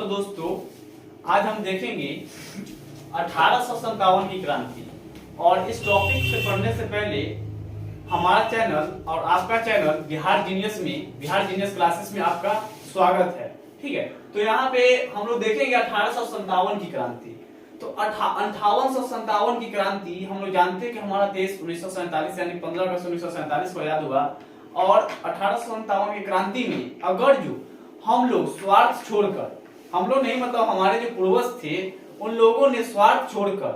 तो दोस्तों आज हम देखेंगे 1857 की क्रांति। और इस टॉपिक से पढ़ने से पहले हमारा चैनल और आपका चैनल बिहार जीनियस क्लासेस में आपका स्वागत है। ठीक है, तो यहाँ पे हम लोग देखेंगे 1857 की क्रांति। तो 5857 की क्रांति हम लोग जानते हैं कि हमारा देश 1947 यानी 15 अगस्त 1947 को आजाद हुआ। और 1857 की क्रांति में अगर जो हम लोग स्वार्थ छोड़कर, हम लोग नहीं मतलब हमारे जो पूर्वज थे उन लोगों ने स्वार्थ छोड़कर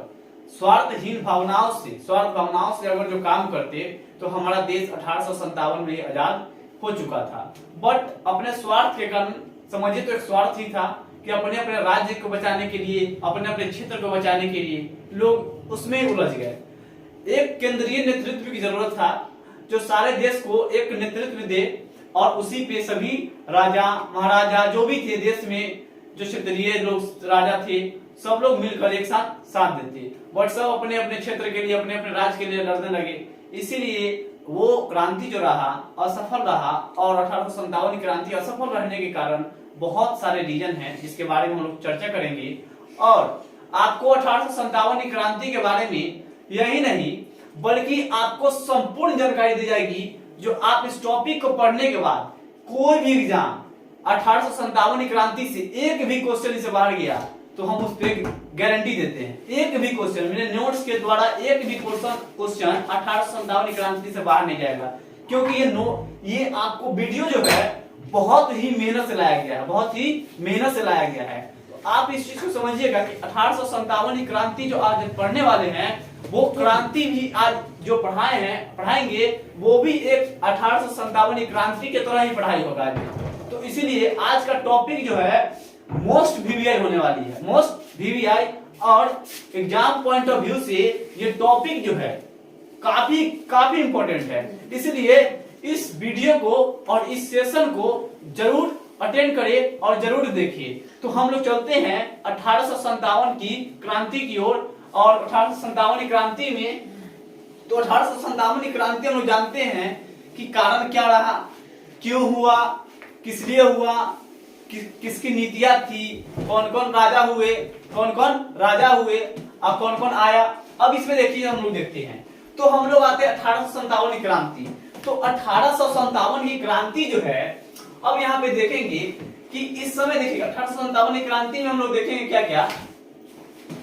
स्वार्थहीन भावनाओं से अगर जो काम करते तो हमारा देश 1857 में आजाद हो चुका था। बट अपने स्वार्थ के कारण, समझिए तो एक स्वार्थ ही था कि अपने अपने राज्य को बचाने के लिए, अपने अपने क्षेत्र को बचाने के लिए लोग उसमें उलझ गए। एक केंद्रीय नेतृत्व की जरूरत था जो सारे देश को एक नेतृत्व दे और उसी पे सभी राजा महाराजा जो भी थे देश में, जो क्षेत्रीय लोग राजा थे, सब लोग मिलकर एक साथ देते। बट सब अपने अपने क्षेत्र के लिए, अपने अपने राज्य के लिए लड़ने लगे। इसीलिए वो क्रांति जो रहा असफल रहा। और 1857 की क्रांति असफल रहने के कारण बहुत सारे रीजन हैं जिसके बारे में हम लोग चर्चा करेंगे। और आपको 1857 की क्रांति के बारे में यही नहीं बल्कि आपको संपूर्ण जानकारी दी जाएगी जो आप इस टॉपिक को पढ़ने के बाद कोई भी एग्जाम 1857 की क्रांति से एक भी क्वेश्चन से बाहर गया तो हम उस पर गारंटी देते हैं। एक भी क्वेश्चन मेरे नोट्स के द्वारा एक भी क्वेश्चन 1857 की क्रांति से बाहर नहीं जाएगा, क्योंकि ये आपको वीडियो जो है बहुत ही मेहनत से लाया गया है, बहुत ही मेहनत से लाया गया है। तो आप इस चीज को समझिएगा कि 1857 की क्रांति जो आज पढ़ने वाले हैं वो क्रांति भी आज जो पढ़ाएंगे वो भी एक 1857 की क्रांति के तरह ही पढ़ाई होगा। तो इसीलिए आज का टॉपिक जो है मोस्ट वीवीआई होने वाली है, मोस्ट वीवीआई। और एग्जाम पॉइंट ऑफ व्यू से ये टॉपिक जो है काफी इंपॉर्टेंट है। इसलिए इस वीडियो को और इस सेशन को जरूर अटेंड करें और जरूर देखिए। तो हम लोग चलते हैं 1857 की क्रांति की ओर। और 1857 की क्रांति में, तो 1857 की क्रांति हम लोग जानते हैं कि कारण क्या रहा, क्यों हुआ, किस लिए हुआ, किसकी नीतियां थी, कौन कौन राजा हुए और कौन कौन आया। अब इसमें देखिए हम लोग देखते हैं। तो हम लोग आते हैं 1857 की क्रांति। तो 1857 की क्रांति जो है, अब यहाँ पे देखेंगे कि इस समय देखिएगा 1857 की क्रांति में हम लोग देखेंगे क्या क्या।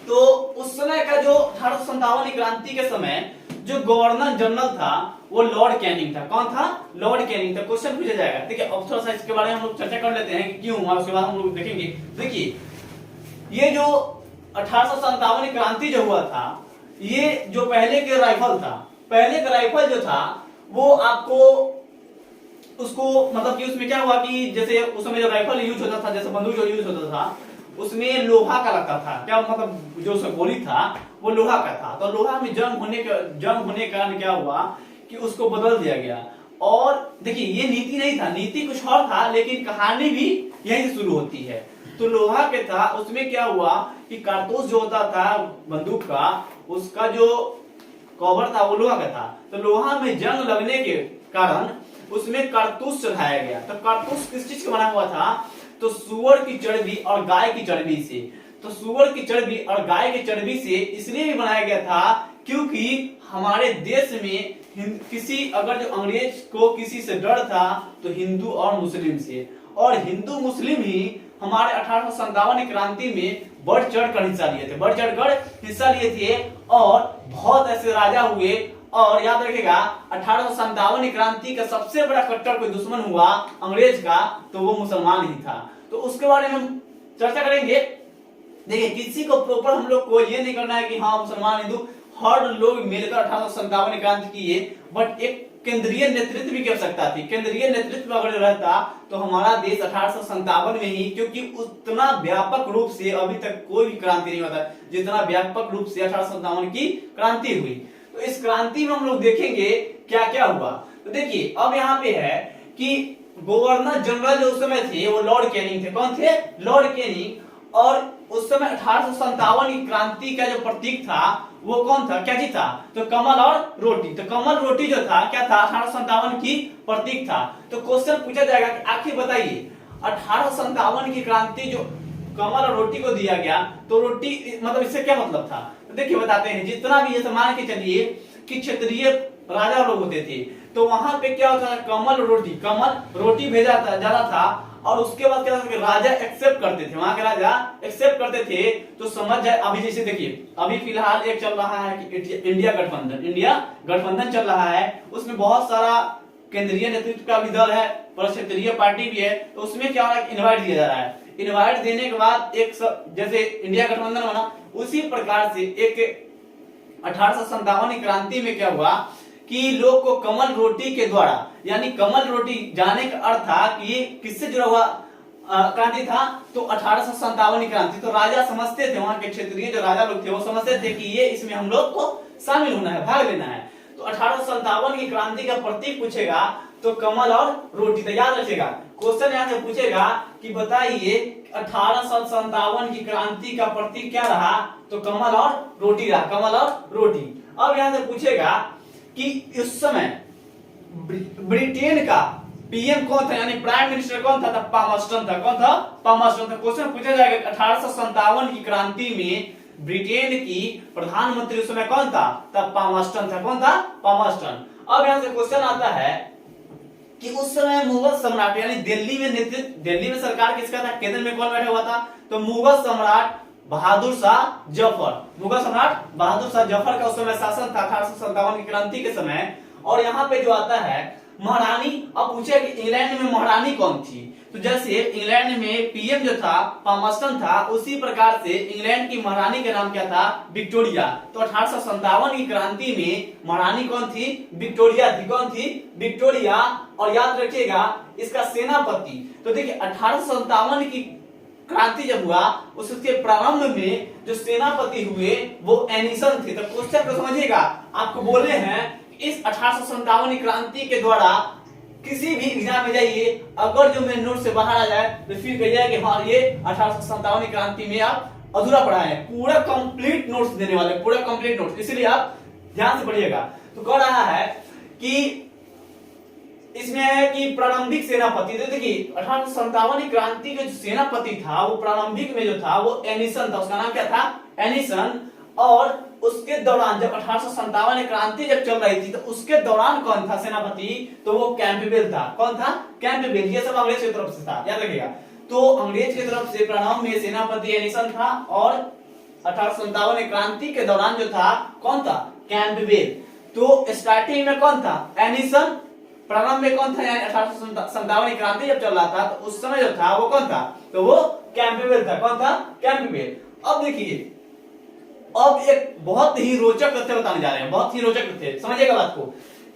तो उस समय का जो 1857 की क्रांति के समय जो गवर्नर जनरल था वो लॉर्ड कैनिंग था। कौन था? लॉर्ड कैनिंग था। क्वेश्चन पूछा जाएगा। देखिए अब थोड़ा सा इसके बारे में हम लोग चर्चा कर लेते हैं कि क्यों हुआ, उसके बाद हम लोग देखेंगे। देखिए ये जो 1857 की क्रांति जो हुआ था, ये जो पहले के राइफल जो था वो आपको उसको मतलब कि उसमें क्या हुआ कि जैसे उस समय जो राइफल यूज होता था, जैसे बंदूक जो यूज होता था उसमें लोहा का लगता था। क्या मतलब जो उसका गोली था वो लोहा का था। तो लोहा में जंग होने के कारण क्या हुआ कि उसको बदल दिया गया। और देखिए ये नीति नहीं था, नीति कुछ और था, लेकिन कहानी भी यहीं से शुरू होती है। तो लोहा के था, उसमें क्या हुआ कि कारतूस जो होता था बंदूक का, उसका जो कवर था वो लोहा का था। तो लोहा में जंग लगने के कारण उसमें कारतूस चढ़ाया गया। तो कारतूस किस चीज का बना हुआ था? तो सुअर की चर्बी और गाय की चर्बी से। तो सुअर की चर्बी और गाय की चर्बी से इसलिए भी बनाया गया था क्योंकि हमारे देश में किसी अगर जो अंग्रेज को किसी से डर था तो हिंदू और मुस्लिम से। और हिंदू मुस्लिम ही हमारे 1857 की क्रांति में बढ़ चढ़कर हिस्सा लिए थे। और बहुत ऐसे राजा हुए। और याद रखिएगा 1857 की क्रांति का सबसे बड़ा कट्टर कोई दुश्मन हुआ अंग्रेज का तो वो मुसलमान ही था। तो उसके बारे में हम चर्चा करेंगे। देखिए किसी को प्रॉपर हम लोग को ये नहीं करना है कि हाँ मुसलमान हिंदू हर लोग मिलकर 1857 की क्रांति किए, बट एक केंद्रीय नेतृत्व की आवश्यकता थी। केंद्रीय नेतृत्व अगर रहता तो हमारा देश 1857 में ही, क्योंकि उतना व्यापक रूप से अभी तक कोई भी क्रांति नहीं होता जितना व्यापक रूप से 1857 की क्रांति हुई। तो इस क्रांति में हम लोग देखेंगे क्या क्या हुआ। तो देखिए अब यहाँ पे है कि गवर्नर जनरल जो उस समय थे वो लॉर्ड कैनिंग थे। कौन थे? Lord Canning. और उस समय 1857 की क्रांति का जो प्रतीक था वो कौन था, क्या चीज था? तो कमल और रोटी। तो कमल रोटी जो था क्या था? 1857 की प्रतीक था। तो क्वेश्चन पूछा जाएगा कि आखिर बताइए 1857 की क्रांति जो कमल और रोटी को दिया गया, तो रोटी मतलब इससे क्या मतलब था, तो देखिए बताते हैं। जितना भी ये मान के चलिए कि क्षत्रिय राजा लोग होते थे, तो वहां पे क्या होता था, कमल रोटी भेजा था जाता था, और उसके बाद क्या होता था कि राजा एक्सेप्ट करते थे, वहां के राजा एक्सेप्ट करते थे। तो समझ जाए, अभी जैसे देखिए अभी फिलहाल एक चल रहा है कि इंडिया गठबंधन चल रहा है, उसमें बहुत सारा केंद्रीय नेतृत्व का भी दल है, पर क्षेत्रीय पार्टी भी है। तो उसमें क्या हो रहा है, इनवाइट दिया जा रहा है। इनवाइट देने के बाद जैसे इंडिया गठबंधन बना, उसी प्रकार से एक 1857 की क्रांति में क्या हुआ कि लोग को कमल रोटी के द्वारा, यानी कमल रोटी जाने का अर्थ था कि ये किससे जुड़ा हुआ क्रांति था, तो 1857 की क्रांति। तो राजा समझते थे, वहां के क्षेत्रीय जो राजा लोग थे वो समझते थे कि ये इसमें हम लोग को शामिल होना है, भाग लेना है। तो 1857 की क्रांति का प्रतीक पूछेगा तो कमल और रोटी। तो याद रखिएगा, क्वेश्चन यहाँ से पूछेगा कि बताइए 1857 की क्रांति का प्रतीक क्या रहा, तो कमल और रोटी रहा, कमल और रोटी। अब यहाँ से पूछेगा कि उस समय ब्रिटेन का पीएम कौन था, यानी प्राइम मिनिस्टर कौन था, पामर्स्टन था। कौन था, पामर्स्टन था। क्वेश्चन पूछा जाएगा 1857 की क्रांति में ब्रिटेन की प्रधानमंत्री उस समय कौन था, तब पामर्स्टन था। कौन था, पामर्स्टन। अब यहां से क्वेश्चन आता है कि उस समय मुगल सम्राट, यानी दिल्ली में सरकार किसका था, केंद्र में कौन बैठा हुआ था, तो मुगल सम्राट बहादुर शाह जफर का उस समय शासन था 1857 की क्रांति के समय। और यहाँ पे जो आता है महारानी, अब पूछे कि इंग्लैंड में महारानी कौन थी, तो जैसे इंग्लैंड में पीएम जो था पामर्स्टन था, उसी प्रकार से इंग्लैंड की महारानी का नाम क्या था, विक्टोरिया। तो 1857 की क्रांति में महारानी कौन थी, विक्टोरिया थी। कौन थी, विक्टोरिया। और याद रखिएगा इसका सेनापति, तो देखिए 1857 की क्रांति जब हुआ उसके प्रारंभ में जो सेनापति हुए वो एनिसन थे। तो क्वेश्चन को समझिएगा, आपको बोले हैं इस 1857 की क्रांति के द्वारा किसी भी एग्जाम में जाइए, अगर जो मेरे नोट से बाहर आ जाए तो फिर कहिए कि हाँ ये 1857 की क्रांति में आप अधूरा पढ़ा है। पूरा कंप्लीट नोट्स देने वाले, पूरा कंप्लीट नोट्स, इसीलिए आप ध्यान से पढ़िएगा। तो कह रहा है कि इसमें है कि प्रारंभिक सेनापति, तो देखिए 1857 की क्रांति के जो सेनापति था वो प्रारंभिक में जो था वो एनिसन था। उसका नाम क्या था, एनिसन। और उसके दौरान जब 1857 की क्रांति जब चल रही थी तो उसके दौरान कौन था सेनापति, तो वो कैंपबेल था। कौन था, कैंपबेल। ये सब अंग्रेज की तरफ से था, याद रखिएगा। तो अंग्रेज की तरफ से प्रारंभ में सेनापति एनिसन था, और 1857 की क्रांति के दौरान जो था कौन था, कैंपबेल। तो स्टार्टिंग में कौन था, एनिसन। प्रारंभ में कौन था, यानी 1857 की क्रांति जब चल रहा था तो उस समय जो था वो कौन था, तो वो कैंपबेल था। कौन था, कैंपबेल। अब देखिए, अब एक बहुत ही रोचक तथ्य बताने जा रहे हैं, बहुत ही रोचक तथ्य, समझिएगा बात को,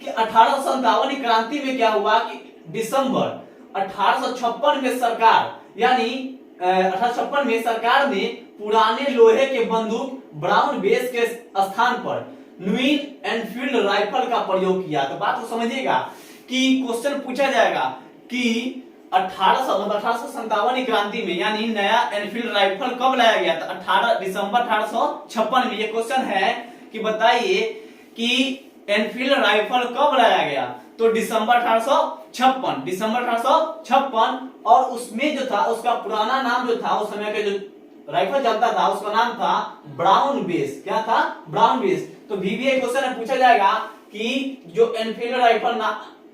कि 1857 की क्रांति में क्या हुआ कि दिसंबर 1856 में सरकार, यानी 1856 में सरकार ने पुराने लोहे के बंदूक ब्राउन बेस के स्थान पर न्यूइन एनफील्ड राइफल का प्रयोग किया। तो बात को समझिएगा कि क्वेश्चन पूछा जाएगा कि 1857 की क्रांति में, यानी नया एनफील्ड राइफल कब लाया गया था, 18 दिसंबर 1856 में। ये क्वेश्चन है कि बताइए कि एनफील्ड राइफल कब लाया गया, तो दिसंबर 1856। और उसमें जो था उसका पुराना नाम जो था, उस समय के जो राइफल चलता था उसका नाम था ब्राउन बेस। क्या था, ब्राउन बेस। तो VBA क्वेश्चन में पूछा जाएगा कि जो एनफील्ड राइफल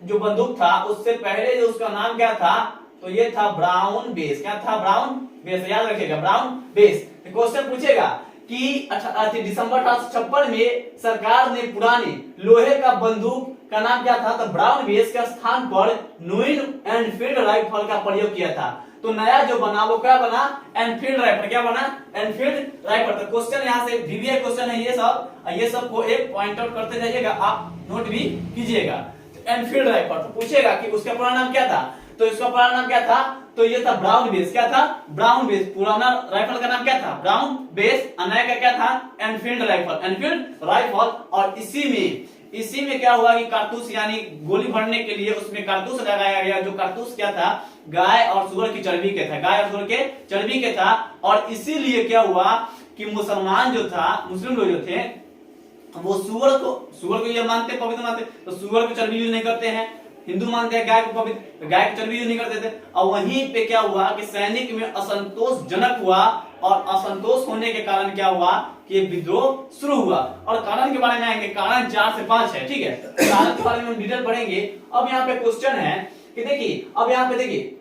जो बंदूक था उससे पहले जो उसका नाम क्या था, तो ये था ब्राउन बेस। क्या था, ब्राउन बेस। याद रखिएगा, ब्राउन बेस। क्वेश्चन पूछेगा कि दिसंबर 1856 में सरकार ने पुराने लोहे का बंदूक का नाम क्या था, तो ब्राउन बेस के स्थान पर न्यूइन एनफील्ड राइफल का प्रयोग किया था। तो नया जो बना वो क्या बना, एनफील्ड राइफल। क्या बना, एनफील्ड राइफल। तो क्वेश्चन यहाँ से VBA क्वेश्चन है ये सब को एक पॉइंट आउट करते जाइएगा, आप नोट भी कीजिएगा। एनफील्ड राइफल तो पूछेगा कि उसका पुराना नाम क्या था, तो इसका पुराना नाम क्या था, तो ये था ब्राउन बेस। क्या था, ब्राउन बेस। पुराना राइफल का नाम क्या था, ब्राउन बेस। नया का क्या था, एनफील्ड राइफल, एनफील्ड राइफल। और इसी में क्या हुआ कि कारतूस, यानी गोली भरने के लिए उसमें कारतूस लगाया गया। जो कारतूस क्या था, गाय और सुअर की चर्बी के था, गाय और सुअर के चर्बी के था। और इसीलिए क्या हुआ कि मुसलमान जो था, मुस्लिम लोग जो थे वो सुअर को ये मानते, पवित्र मानते, तो सुअर की चर्बी यूज नहीं करते हैं। हिंदू मानते हैं गाय को पवित्र, गाय की चर्बी यूज नहीं करते थे। और वहीं पे क्या हुआ कि सैनिक में असंतोषजनक हुआ और असंतोष होने के कारण क्या हुआ कि विद्रोह शुरू हुआ। और कारण के बारे में आएंगे, कारण 4 से 5 है, ठीक है। कारण के बारे में हम डिटेल पढ़ेंगे। अब यहाँ पे क्वेश्चन है कि देखिए, अब यहाँ पे देखिए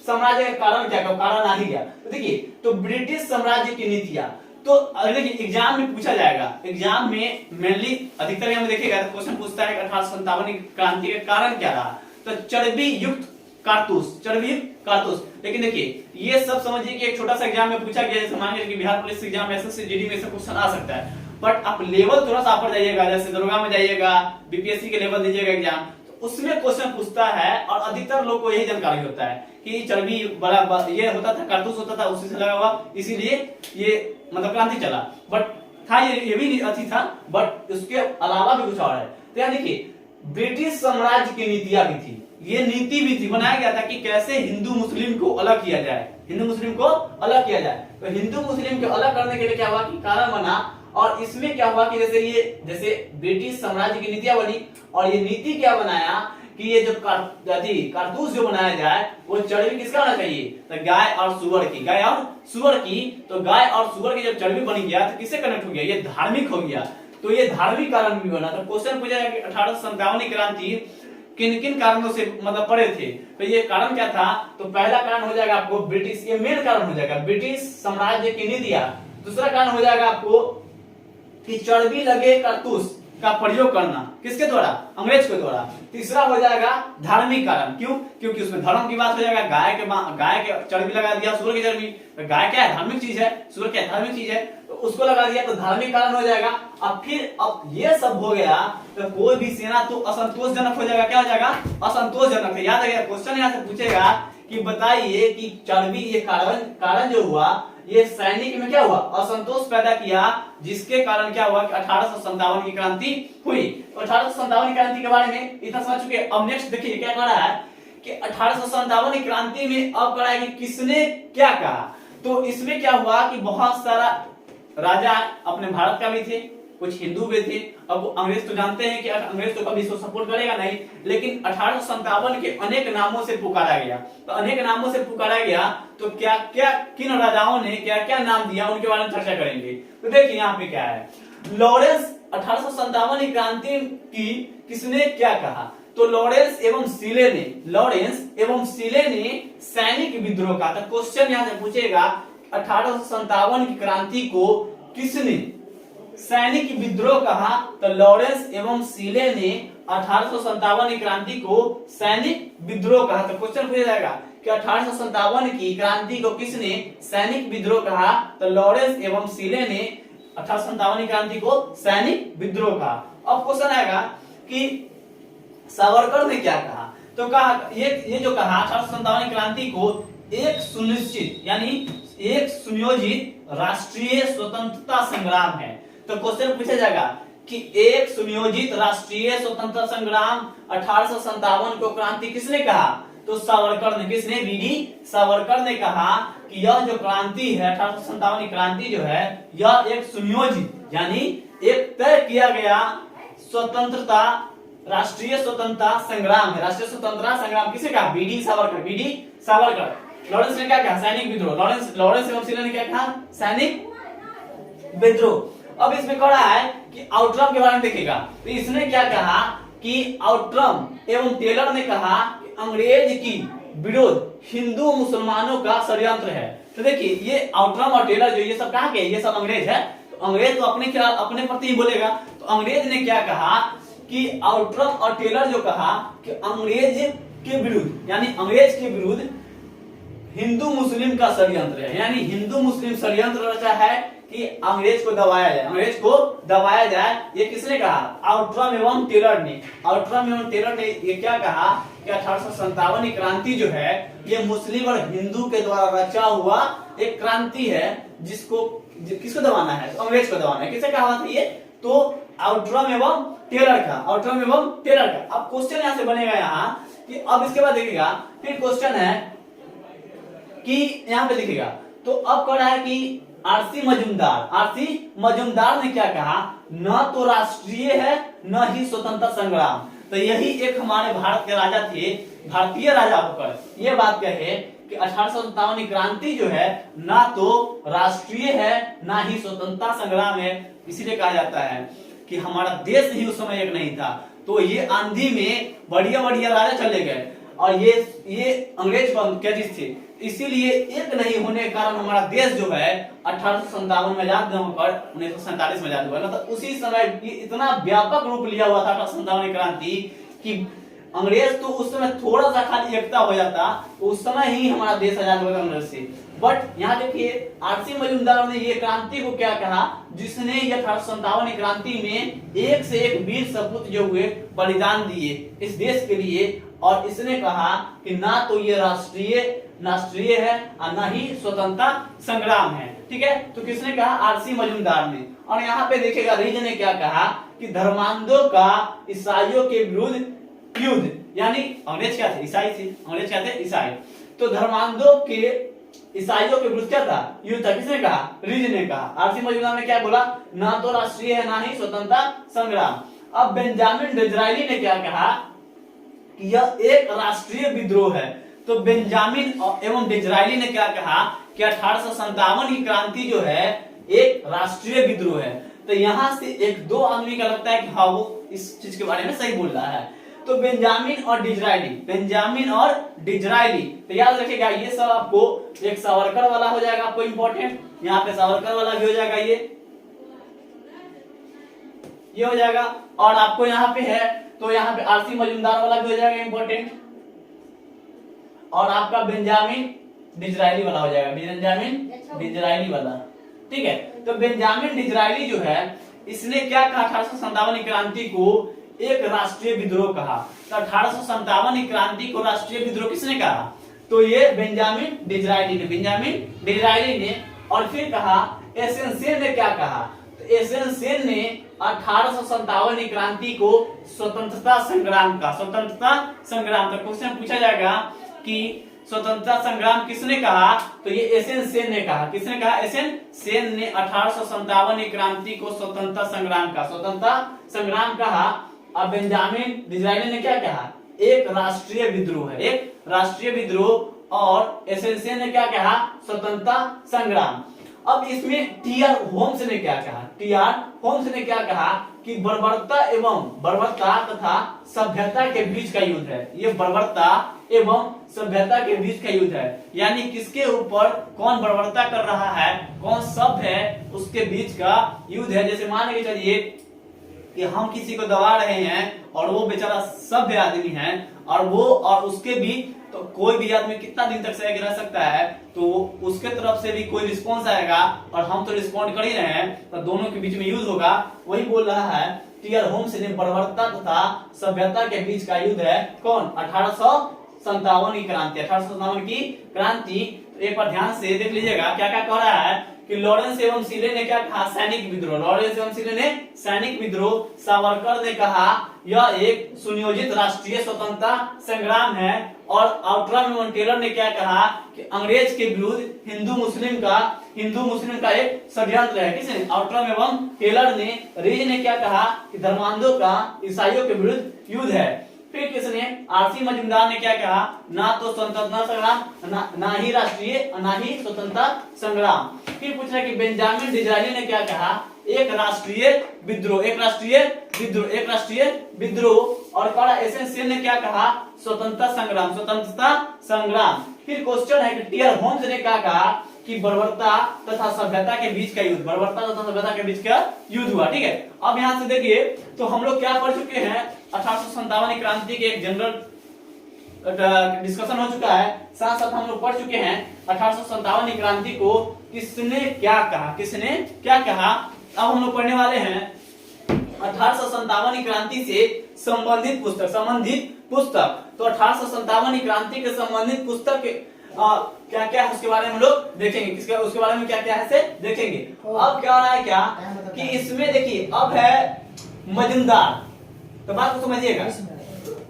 साम्राज्य का कारण क्या, कारण आ ही गया। तो देखिए, तो ब्रिटिश साम्राज्य की नीतियां, तो देखिए एग्जाम में पूछा जाएगा, एग्जाम में मेनली अधिकतर यहाँ देखिएगा क्वेश्चन पूछता है 1857 की क्रांति का कारण क्या रहा, तो चर्बी युक्त कारतूस, चर्बी युक्त कारतूस। लेकिन देखिए ये सब समझिए कि एक छोटा सा एग्जाम में पूछा गया, जैसे मान लीजिए कि बिहार पुलिस एग्जाम में एसएससी जीडी में से क्वेश्चन आ सकता है, बट आप लेवल थोड़ा सा ऊपर जाइएगा, जैसे दरोगा में जाइएगा, बीपीएससी के लेवल दीजिएगा एग्जाम, तो उसमें क्वेश्चन पूछता है और अधिकतर लोग को यही जानकारी होता है कि चर्बी बड़ा ये होता था, कारतूस होता था, उसी से लगा हुआ, इसीलिए ये मतलब क्रांति चला। बट था ये भी अति था, बट उसके अलावा भी कुछ और है। तो यहाँ देखिए ब्रिटिश साम्राज्य की नीतियां भी थी, ये नीति भी थी, बनाया गया था कि कैसे हिंदू मुस्लिम को अलग किया जाए, हिंदू मुस्लिम को अलग किया जाए। तो हिंदू मुस्लिम को अलग करने के लिए क्या हुआ कि कारण बना, और इसमें क्या हुआ कि जैसे ब्रिटिश साम्राज्य की नीतियां बनी, और ये नीति क्या बनाया कि ये जो कारतूस जो बनाया जाए वो चर्बी किसका होना चाहिए, तो गाय और सुअर की, गाय और सुअर की। तो गाय और सुअर की जब चर्बी बन गया तो किससे कनेक्ट हो गया, ये धार्मिक हो गया। तो ये धार्मिक कारण भी बना। तो क्वेश्चन पूछा जाए कि 1857 की क्रांति किन किन कारणों से मतलब पड़े थे, तो ये कारण क्या था, तो पहला कारण हो जाएगा आपको ब्रिटिश, ये मेन कारण हो जाएगा ब्रिटिश साम्राज्य की नीतियां। दूसरा कारण हो जाएगा आपको कि चर्बी लगे कारतूस का प्रयोग करना, किसके द्वारा, अंग्रेज के द्वारा। तीसरा हो जाएगा धार्मिक कारण, क्यों, क्योंकि उसमें धर्म की बात हो जाएगा, गाय के चर्बी लगा दिया, सूअर की चर्बी, तो गाय क्या है, धार्मिक चीज है, सूअर क्या है, धार्मिक चीज है, तो उसको लगा दिया, तो धार्मिक कारण हो जाएगा। अब ये सब हो गया तो कोई भी सेना तो असंतोषजनक हो जाएगा, क्या हो जाएगा, असंतोषजनक। याद रखिएगा क्वेश्चन यहाँ से पूछेगा कि बताइए कि चर्बी ये कारण जो हुआ ये सैनिक में क्या हुआ, असंतोष पैदा किया, जिसके कारण क्या हुआ कि 1857 की क्रांति हुई। तो 1857 की क्रांति के बारे में इतना समझ चुके हैं। अब नेक्स्ट देखिए क्या कह रहा है कि 1857 की क्रांति में अब कह रहा है कि किसने क्या कहा। तो इसमें क्या हुआ कि बहुत सारा राजा अपने भारत का भी थे, कुछ हिंदू भी थे। अब अंग्रेज तो जानते हैं कि अंग्रेज तो कभी इसको सपोर्ट करेगा नहीं, लेकिन 1857 के अनेक नामों से पुकारा गया। तो अनेक नामों से पुकारा गया, तो क्या क्या किन राजाओं ने क्या क्या नाम दिया उनके बारे में चर्चा करेंगे। तो देखिए यहाँ पे क्या है, लॉरेंस 1857 की क्रांति की किसने क्या कहा, तो लॉरेंस एवं सीले ने सैनिक विद्रोह का। तो क्वेश्चन यहाँ से पूछेगा 1857 की क्रांति को किसने सैनिक विद्रोह कहा, तो लॉरेंस एवं सीले ने 1857 की क्रांति को सैनिक विद्रोह कहा। तो क्वेश्चन पूछा जाएगा कि 1857 की क्रांति को किसने सैनिक विद्रोह कहा, तो लॉरेंस एवं सीले ने 1857 की क्रांति को सैनिक विद्रोह कहा। अब क्वेश्चन आएगा कि सावरकर ने क्या कहा, तो कहा ये जो कहा 1857 की क्रांति को एक सुनिश्चित यानी एक सुनियोजित राष्ट्रीय स्वतंत्रता संग्राम है। तो क्वेश्चन पूछा जाएगा कि एक सुनियोजित राष्ट्रीय स्वतंत्रता संग्राम 1857 को क्रांति किसने कहा, तो सावरकर ने। किसने, वीडी सावरकर ने कहा कि यह जो क्रांति है 1857 की क्रांति जो है यह एक सुनियोजित यानी एक तय किया गया स्वतंत्रता राष्ट्रीय स्वतंत्रता संग्राम है। राष्ट्रीय स्वतंत्रता संग्राम किसे कहा, वीडी सावरकर। लॉरेंस ने क्या कहा, सैनिक विद्रोह। लॉरेंस एवं सीले ने क्या कहा, सैनिक विद्रोह। अब इसमें कह रहा है कि आउट्रम के बारे में देखेगा, तो इसने क्या कहा कि आउट्रम एवं टेलर ने कहा कि अंग्रेज की विरोध हिंदू मुसलमानों का षड्यंत्र है। तो देखिए ये आउट्रम और टेलर जो ये सब कहा के, ये सब अंग्रेज है। तो अंग्रेज तो अपने खिलाफ अपने प्रति ही बोलेगा। तो अंग्रेज ने क्या कहा कि आउट्रम और टेलर जो कहा कि अंग्रेज के विरुद्ध यानी अंग्रेज के विरुद्ध हिंदू मुस्लिम का षड्यंत्र है, यानी हिंदू मुस्लिम षड्यंत्र रचा है कि अंग्रेज को दबाया जाए। ये किसने कहा, आउट्रम एवं टेलर ने ये क्या कहा कि 1857 की क्रांति जो है ये मुस्लिम और हिंदू के द्वारा रचा हुआ एक क्रांति है, जिसको किसको दबाना है, तो अंग्रेज को दबाना है। किसे कहा था ये, तो आउट्रम एवं टेलर का। अब क्वेश्चन यहां से बनेगा यहाँ कि अब इसके बाद देखिएगा फिर क्वेश्चन है कि यहाँ पे लिखेगा, तो अब कह रहा है कि आरसी मजूमदार ने क्या कहा, न तो राष्ट्रीय है न ही स्वतंत्रता संग्राम। तो यही एक हमारे भारत के राजा थे, भारतीय राजा होकर ये बात कहे कि 1857 क्रांति जो है ना तो राष्ट्रीय है ना ही स्वतंत्रता संग्राम है। इसीलिए कहा जाता है कि हमारा देश ही उस समय एक नहीं था। तो ये आंधी में बढ़िया बढ़िया राजा चले गए और ये अंग्रेज क्या चीज थे, इसीलिए एक नहीं होने के कारण हमारा देश जो है 1857 में आजाद न होकर 1947 में आजाद हुआ। मतलब उसी समय इतना व्यापक रूप लिया हुआ था 1857 क्रांति कि अंग्रेज तो उस समय थोड़ा सा खाली एकता हो जाता तो उस समय ही हमारा देश आजाद हुआ अंग्रेज से। बट यहाँ देखिए आरसी मजूमदार ने ये क्रांति को क्या कहा, जिसने ये 1857 क्रांति में एक से एक वीर सपूत जो हुए बलिदान दिए इस देश के लिए, और इसने कहा कि ना तो ये राष्ट्रीय है और ना ही स्वतंत्रता संग्राम है। ठीक है, तो किसने कहा, आरसी मजूमदार ने। और यहाँ पे देखिएगा रीज ने क्या कहा कि धर्मांधों का ईसाइयों के विरुद्ध युद्ध, यानी अंग्रेज क्या थे, ईसाई थे, अंग्रेज क्या थे, ईसाई। तो धर्मांधों के ईसाइयों के विरुद्ध क्या था, युद्ध था। किसने कहा, रीज ने कहा। आरसी मजूमदार ने क्या बोला, ना तो राष्ट्रीय है ना ही स्वतंत्रता संग्राम। अब बेंजामिन डिज़रायली ने क्या कहा कि यह एक राष्ट्रीय विद्रोह है। तो बेंजामिन एवं डिज़रायली ने क्या कहा कि 1857 की क्रांति जो है एक राष्ट्रीय विद्रोह है। तो यहां से एक दो आदमी का लगता है कि हाँ वो इस चीज के बारे में सही बोल रहा है। तो बेंजामिन और डिज़रायली, तो याद रखिएगा ये सब आपको एक सावरकर वाला हो जाएगा आपको इंपॉर्टेंट, यहाँ पे सावरकर वाला भी हो जाएगा, ये हो जाएगा। और आपको यहाँ पे है तो यहाँ पे आरसी मजूमदार वाला भी हो जाएगा इंपॉर्टेंट, और आपका बेंजामिन डिज़रायली वाला हो जाएगा, बेंजामिन डिज़रायली वाला। ठीक है, तो बेंजामिन डिज़रायली जो है इसने क्या कहा, 1857 क्रांति को एक राष्ट्रीय विद्रोह कहा। तो 1857 क्रांति को राष्ट्रीय विद्रोह किसने कहा, तो ये बेंजामिन डिज़रायली ने। और फिर कहा एसएन सेन ने क्या कहा, तो एसएन सेन ने 1857 क्रांति को स्वतंत्रता संग्राम का, स्वतंत्रता संग्राम। तो क्वेश्चन पूछा जाएगा कि स्वतंत्रता संग्राम किसने कहा, तो ये एसएन सेन ने कहा। किसने कहा, एसएन सेन ने 1857 क्रांति को स्वतंत्रता संग्राम कहा। अब बेंजामिन डिज़रायली ने क्या कहा, एक राष्ट्रीय विद्रोह है, एक राष्ट्रीय विद्रोह। और एसएन सेन ने क्या कहा, स्वतंत्रता संग्राम। अब इसमें टीआर होम्स ने क्या कहा कि बर्बरता तथा सभ्यता के बीच का युद्ध है। ये बर्बरता एवं सभ्यता के बीच का युद्ध है, यानी किसके ऊपर कौन बर्बरता कर रहा है, कौन सभ्य है, उसके बीच का युद्ध है। जैसे मान के चलिए कि हम किसी को दबा रहे हैं और वो बेचारा सभ्य आदमी है और वो और उसके भी, तो कोई भी आदमी कितना दिन तक सह रह सकता है, तो उसके तरफ से भी कोई रिस्पॉन्स आएगा और हम तो रिस्पॉन्ड कर ही रहे हैं, तो दोनों के बीच में युद्ध होगा। वही बोल रहा है टीआर होम्स ने, बर्बरता तथा सभ्यता के बीच का युद्ध है। कौन, 1857 की क्रांति, 1857 की क्रांति। एक बार ध्यान से देख लीजिएगा क्या क्या कह रहा है कि लॉरेंस एवं सीले ने क्या कहा, सैनिक विद्रोह। लॉरेंस एवं सीले ने सैनिक विद्रोह। सावरकर ने कहा यह एक सुनियोजित राष्ट्रीय स्वतंत्रता संग्राम है। और आउटरम एवं टेलर ने क्या कहा कि अंग्रेज के विरुद्ध हिंदू मुस्लिम का एक षड्यंत्र है। किसने, आउटरम एवं टेलर ने। रीज ने क्या कहा कि धर्मांधों का ईसाइयों के विरुद्ध युद्ध है। फिर किसने, आरसी मजूमदार ने क्या कहा, ना तो स्वतंत्रता संग्राम ना ही राष्ट्रीय ना ही स्वतंत्रता संग्राम। फिर पूछ रहा है कि बेंजामिन डिज़रायली ने क्या कहा, एक राष्ट्रीय विद्रोह। और कहा एसएन सेन ने क्या कहा, स्वतंत्रता संग्राम। फिर क्वेश्चन है कि टीआर होम्स ने क्या कहा कि बर्बरता तथा सभ्यता के बीच का युद्ध हुआ। ठीक है, अब यहां से देखिए तो हम लोग क्या पढ़ चुके हैं, 1857 क्रांति के एक जनरल डिस्कशन हो चुका है। साथ साथ हम लोग पढ़ चुके हैं 1857 क्रांति को किसने क्या कहा। अब हम लोग पढ़ने वाले हैं 1857 क्रांति से संबंधित पुस्तक। तो 1857 क्रांति के संबंधित पुस्तक क्या क्या है उसके बारे में हम लोग देखेंगे। उसके बारे में क्या क्या है से देखेंगे। अब क्या हो रहा है क्या कि इसमें देखिए अब है मजूमदार, तो बात को समझिएगा।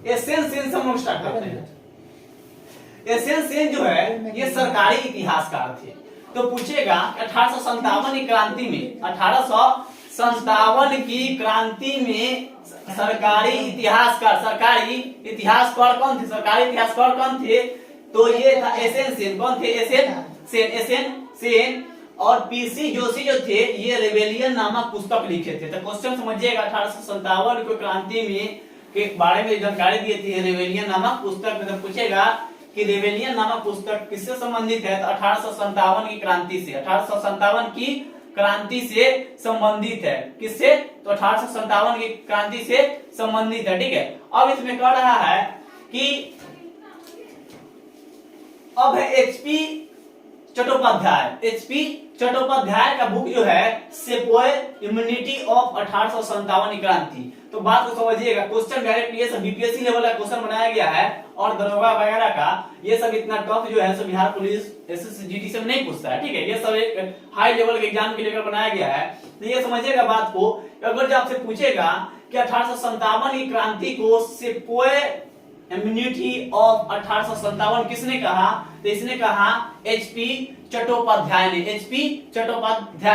एसएन सेन से हम लोग स्टार्ट करते हैं। एसएन सेन जो है ये सरकारी इतिहासकार थे। तो पूछेगा 1857 क्रांति में, 1857 57 की क्रांति में सरकारी इतिहासकार कौन थे? सरकारी इतिहासकार कौन थे? तो ये था एसएन सेन। कौन थे? एसएन सेन। और पीसी जोशी जो थे ये रेबेलियन नामक पुस्तक लिखे थे। तो क्वेश्चन समझिएगा, 1857 को क्रांति में के बारे में जानकारी दी थी रेबेलियन नामक पुस्तक में। तो पूछेगा कि रेबेलियन नामक पुस्तक किससे संबंधित है? तो 1857 की क्रांति से, 1857 की क्रांति से संबंधित है। किससे? तो 1857 की क्रांति से संबंधित है। ठीक है, अब इसमें कह रहा है कि अब है एचपी चट्टोपाध्याय का बुक जो है सेपोए इम्यूनिटी ऑफ 1857 की क्रांति। तो बात को समझिएगा, क्वेश्चन डायरेक्ट ये सब बीपीएससी लेवल का क्वेश्चन बनाया गया है और दरोगा वगैरह का ये सब इतना टफ जो है सब बिहार पुलिस एसएससी से नहीं पूछता है। ठीक है, ये सब एक हाई लेवल के एग्जाम के लेकर बनाया गया है। तो ये समझिएगा बात को, अगर जो आपसे पूछेगा कि 1857 की क्रांति को सेपोए इम्यूनिटी ऑफ 1857 किसने कहा? तो इसने कहा एचपी चट्टोपाध्याय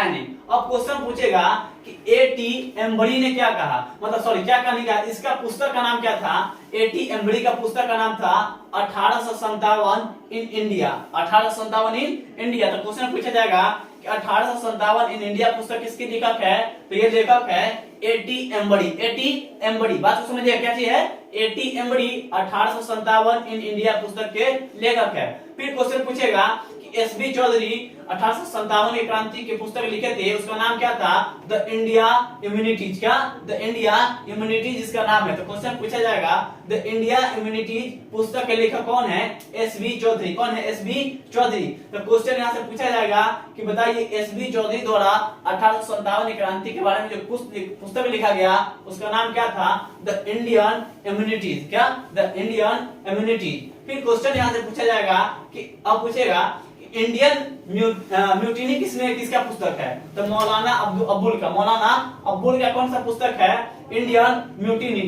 ने। अब क्वेश्चन पूछेगा कि एटी एम्बरी ने क्या कहा, मतलब सॉरी क्या कहने का, इसका पुस्तक का नाम क्या था? एटी एम्बरी का पुस्तक का नाम था 1857 इन इंडिया। 1857 in India. तो क्वेश्चन पूछा जाएगा कि 1857 इन इंडिया पुस्तक किसके लेखक है? तो ये लेखक है एटी एम्बरी। बात को समझिए, क्या चीज है? एटी एम्बरी 1857 इन इंडिया पुस्तक के लेखक है। फिर क्वेश्चन पूछेगा कि एसबी चौधरी 1857 की क्रांति के पुस्तक लिखे थे, उसका नाम क्या था? The India immunities. क्या? द इंडिया इम्यूनिटीज इसका नाम है। तो क्वेश्चन पूछा जाएगा द इंडिया इम्यूनिटीज पुस्तक के लेखक कौन है? एसबी चौधरी। कौन है? एसबी चौधरी। तो क्वेश्चन यहाँ से पूछा जाएगा कि बताइए एसबी चौधरी द्वारा 1857 की क्रांति के बारे में जो पुस्तक लिखा गया उसका नाम क्या था? The Indian immunities. क्या? The Indian immunities. फिर क्वेश्चन यहाँ से पूछा जाएगा कि अब पूछेगा इंडियन म्यूटिनी किसका पुस्तक है? तो मौलाना अब्बुल का कौन सा पुस्तक है? Indian mutiny.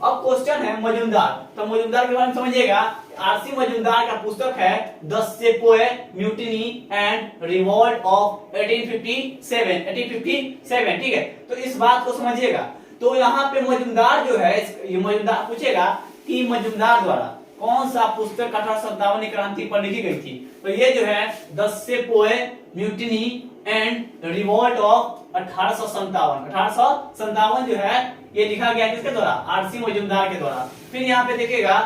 अब क्वेश्चन है मजूमदार। तो मजूमदार के बारे में समझिएगा, आरसी मजूमदार का पुस्तक है the sepoy mutiny and revolt of 1857। ठीक है, तो इस बात को समझिएगा। तो यहाँ पे मजूमदार जो है, ये मजूमदार पूछेगा कि मजूमदार द्वारा कौन सा पुस्तक 1857 की क्रांति पर लिखी गई थी? तो ये जो है the sepoy mutiny and revolt of 1857 जो है ये लिखा गया किसके द्वारा? आरसी मजूमदार के द्वारा। फिर यहाँ पे देखिएगा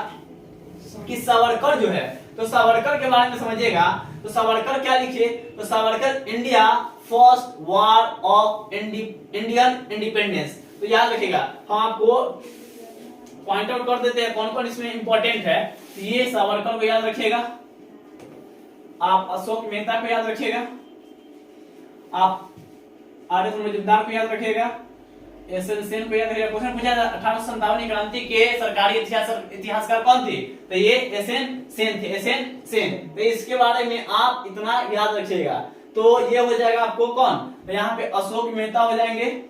कि सावरकर जो है, तो सावरकर के बारे में समझिएगा। तो सावरकर क्या लिखे? तो Savarkar India first war of Indian independence. तो याद रखिएगा, हम आपको पॉइंट आउट कर देते हैं कौन कौन इसमें इंपॉर्टेंट है। तो ये सावरकर को याद रखिएगा, आप अशोक मेहता को याद रखिएगा, आप आर.एस. मजूमदार को याद रखिएगा, एस.एन. सेन को याद रखिएगा। क्वेश्चन पूछा 1857 की क्रांति के सरकारी इतिहासकार कौन थे? तो ये एस.एन. सेन थे। तो इसके बारे में आप इतना याद रखिएगा। तो ये हो जाएगा आपको कौन? तो यहाँ पे अशोक मेहता हो जाएंगे,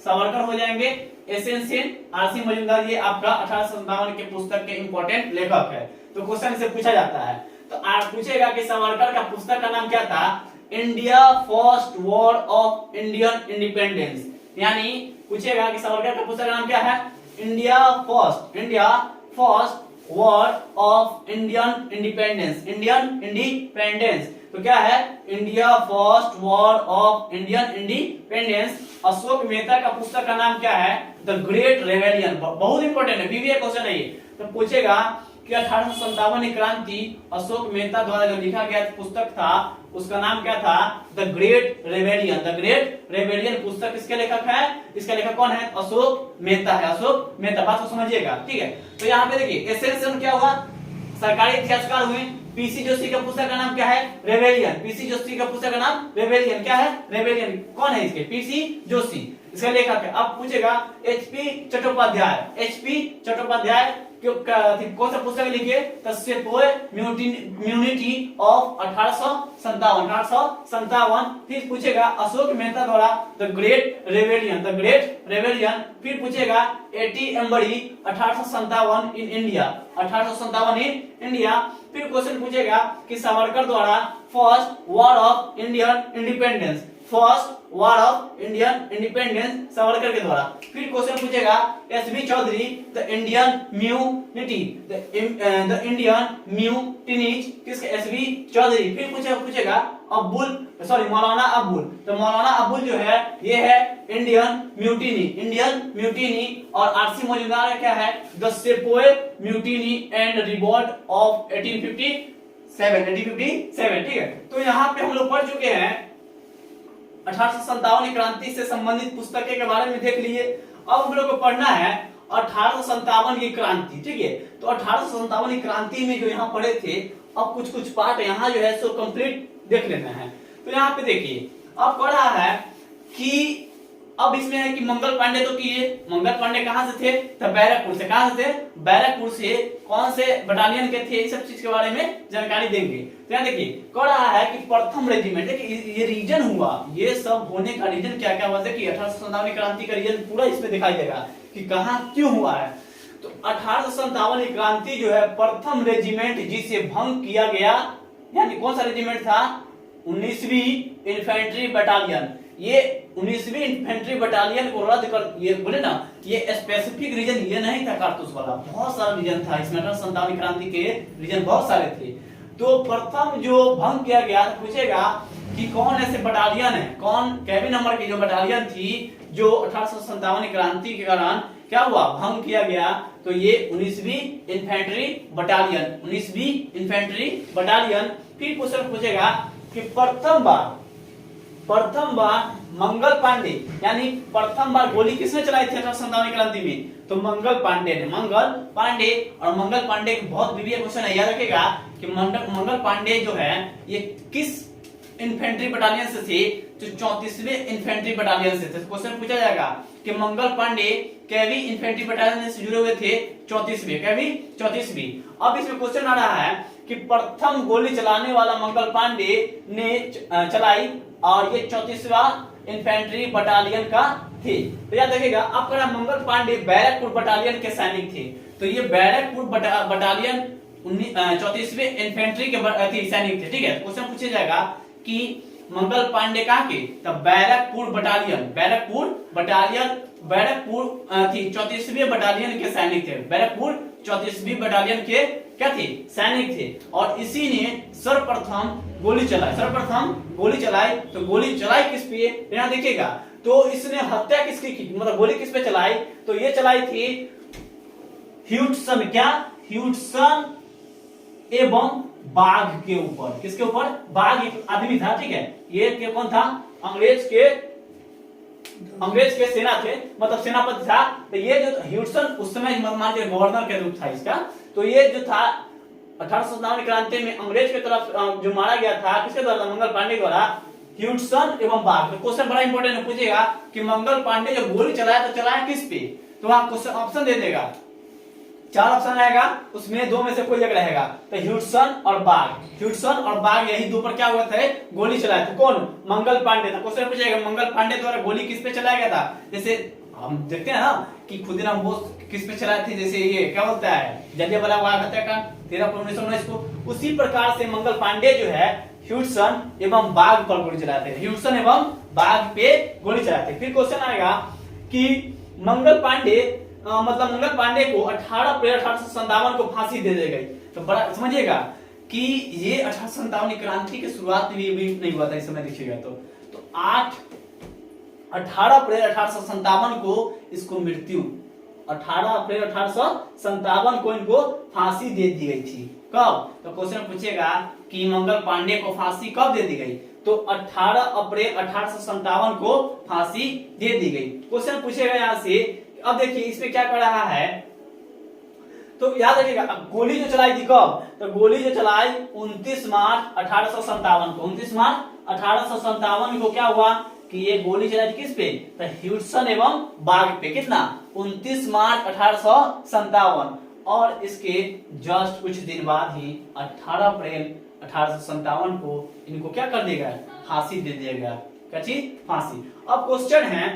सावरकर हो जाएंगे, एस.एन. सेन, आरसी मजूमदार, ये आपका 1857 के पुस्तक के इंपॉर्टेंट लेखक है। तो क्वेश्चन से पूछा जाता है। तो आप पूछेगा कि सावरकर का पुस्तक का नाम क्या था? India first war of Indian independence. यानी पूछेगा कि सावरकर का पुस्तक का नाम क्या है? India first war of Indian independence. तो क्या है? India first war of Indian independence. Ashok Mehta का पुस्तक का नाम क्या है? The great rebellion. बहुत इंपॉर्टेंट है, बीबीए क्वेश्चन है ये। तो पूछेगा कि 1857 की क्रांति अशोक मेहता द्वारा जो लिखा गया पुस्तक था उसका नाम क्या था? द ग्रेट रेवेलियन पुस्तक किसके लेखक है? इसका लेखक कौन है? अशोक मेहता है। अशोक मेहता, बात को समझिएगा। ठीक है, तो यहाँ पे देखिए एसेंशन क्या हुआ? सरकारी इतिहासकार हुए। पीसी जोशी का पुस्तक का नाम क्या है? रेवेलियन। पीसी जोशी का पुस्तक का नाम रेवेलियन। क्या है? रेवेलियन। कौन है इसके? पीसी जोशी, इसका लेखक है। अब पूछेगा एचपी चट्टोपाध्याय कौन सा पुस्तक लिखे? The sepoy mutiny of 1857। फिर पूछेगा अशोक मेहता द्वारा द ग्रेट रेवेलियन। फिर पूछेगा एटी एम्बरी 1857 इन इंडिया। फिर क्वेश्चन पूछेगा कि सावरकर द्वारा first war of Indian independence. First war of Indian independence Savarkar के द्वारा। फिर क्वेश्चन पूछेगा SB Chaudhary the Indian mutiny, the Indian mutinies किसके, एसबी चौधरी। फिर पूछेगा मौलाना अब्बुल, तो मौलाना अब्बुल जो है ये है इंडियन म्यूटिनी। और आरसी मौजूदार है क्या है, the sepoy mutiny and revolt of 1857, ठीक है। तो यहाँ पे हम लोग पढ़ चुके हैं 1857 क्रांति से संबंधित पुस्तकें के बारे में देख लिए। अब हम लोग को पढ़ना है 1857 की क्रांति, ठीक है। तो 1857 की क्रांति में जो यहाँ पढ़े थे, अब कुछ पार्ट यहाँ जो है सो कंप्लीट देख लेना है। तो यहाँ पे देखिए अब कह रहा है कि अब इसमें है कि मंगल पांडे तो किए, मंगल पांडे कहां से थे, तो बैरकपुर से। कहां से थे, बैरकपुर से। कौन से बटालियन के थे, इस सब चीज के बारे में जानकारी देंगे। तो यहाँ देखिए कह रहा है कि प्रथम रेजिमेंट, देखिए ये रीजन हुआ, ये सब होने का रीजन क्या क्या हुआ, देखिए 1857 क्रांति का रीजन पूरा इसमें दिखाई देगा कि कहां क्यों हुआ है। तो 1857 क्रांति जो है प्रथम रेजिमेंट जिसे भंग किया गया, यानी कौन सा रेजिमेंट था, 19वीं इन्फेंट्री बटालियन। ये 19वीं इन्फेंट्री बटालियन को रद्द कर, ये बोले ना, ये स्पेसिफिक रीजन ये नहीं था कारतूस वाला, बहुत सारा रीजन था इसमें। 1857 क्रांति के रीजन बहुत सारे थे। तो प्रथम जो भंग किया गया, तो पूछेगा कि कौन ऐसे बटालियन है, कौन कैबिन नंबर की जो बटालियन थी जो 1857 क्रांति के दौरान क्या हुआ, भंग किया गया। तो ये 19वीं इन्फेंट्री बटालियन। फिर क्वेश्चन पूछेगा कि प्रथम बार मंगल पांडे, यानी प्रथम बार गोली किसने चलाई थी 1857 क्रांति में, तो मंगल पांडे ने। और मंगल पांडे बहुत विविध क्वेश्चन है, याद रखेगा कि मंगल पांडे जो है ये किस इन्फेंट्री बटालियन से थे, जो 34वें इन्फेंट्री बटालियन से थे। क्वेश्चन पूछा जाएगा कि मंगल पांडे कैवी इन्फेंट्री बटालियन से जुड़े हुए थे 34वीं। अब इसमें क्वेश्चन आ रहा है कि प्रथम गोली चलाने वाला मंगल पांडे ने चलाई, और ये 34वां इन्फेंट्री बटालियन का थे। तो याद रखिएगा आपका मंगल पांडे बैरकपुर बटालियन के सैनिक थे। तो ये बैरकपुर बटालियन 34वें इन्फेंट्री के सैनिक थे, ठीक है। क्वेश्चन पूछा जाएगा कि मंगल पांडे कहाँ के, तब बैरकपुर थी 34वीं बटालियन के सैनिक थे। बैरकपुर 34वीं बटालियन के क्या थे, सैनिक थे। और इसी ने सर्वप्रथम गोली चलाई। तो गोली चलाई किस पे, यहाँ देखिएगा, तो इसने हत्या किसकी की, मतलब गोली किस पे चलाई, तो ये चलाई थी ह्यूडसन एवं बाघ के ऊपर। किसके ऊपर, बाघ एक आदमी था, ठीक है। ये कौन था, अंग्रेज के सेना थे, मतलब सेनापति था। तो ये जो ह्यूडसन उस समय गवर्नर के रूप था इसका। तो ये जो था 1857 क्रांति में अंग्रेज की तरफ जो मारा गया था, किसके द्वारा, मंगल पांडे द्वारा, ह्यूडसन एवं बाघ। तो क्वेश्चन बड़ा इंपॉर्टेंट पूछेगा कि मंगल पांडे जो गोली चलाया, तो चलाया किस पे, तो वहां क्वेश्चन ऑप्शन दे देगा, 4 ऑप्शन आएगा, उसमें 2 में से कोई एक रहेगा। तो ह्यूडसन और बाघ यही 2 पर क्या हुआ था, गोली चलाया था। कौन, मंगल पांडे था। क्वेश्चन पूछेगा मंगल पांडे द्वारा गोली किस पे चलाया गया था, जैसे हम देखते हैं ना कि खुदीराम बोस किस पे चलाए थे, जैसे ये क्या बोलता है, जलियांवाला बाग हत्याकांड 13 अप्रैल 1919 को। उसी प्रकार से मंगल पांडे जो है ह्यूडसन एवं बाघ पर गोली चलाते थे, ह्यूडसन एवं बाघ पे गोली चलाते। फिर क्वेश्चन आएगा कि मंगल पांडे को 18 अप्रैल 1857 को फांसी दे दी गई। तो बड़ा समझिएगा कि ये 1857 क्रांति की शुरुआत भी नहीं हुआ था इस समय, देखिएगा तो 18 अप्रैल 1857 को इसको मृत्यु, 18 अप्रैल 1857 को इनको फांसी दे दी गई थी। कब, तो क्वेश्चन पूछेगा कि मंगल पांडे को फांसी कब दे दी गई, तो 18 अप्रैल 1857 को फांसी दे दी गई। क्वेश्चन पूछेगा यहां से। अब देखिए इसमें क्या कर रहा है, तो याद रखिएगा गोली जो चलाई थी कब, तो गोली जो चलाई 29 मार्च 1857 को। 29 मार्च 1857 को क्या हुआ कि ये गोली चलाई थी किस पे, तो ह्यूडसन एवं बाघ पे। कितना, 29 मार्च 1857। और इसके जस्ट कुछ दिन बाद ही 18 अप्रैल 1857 को इनको क्या कर देगा, फांसी दे देगा। क्या चीज, फांसी। अब क्वेश्चन है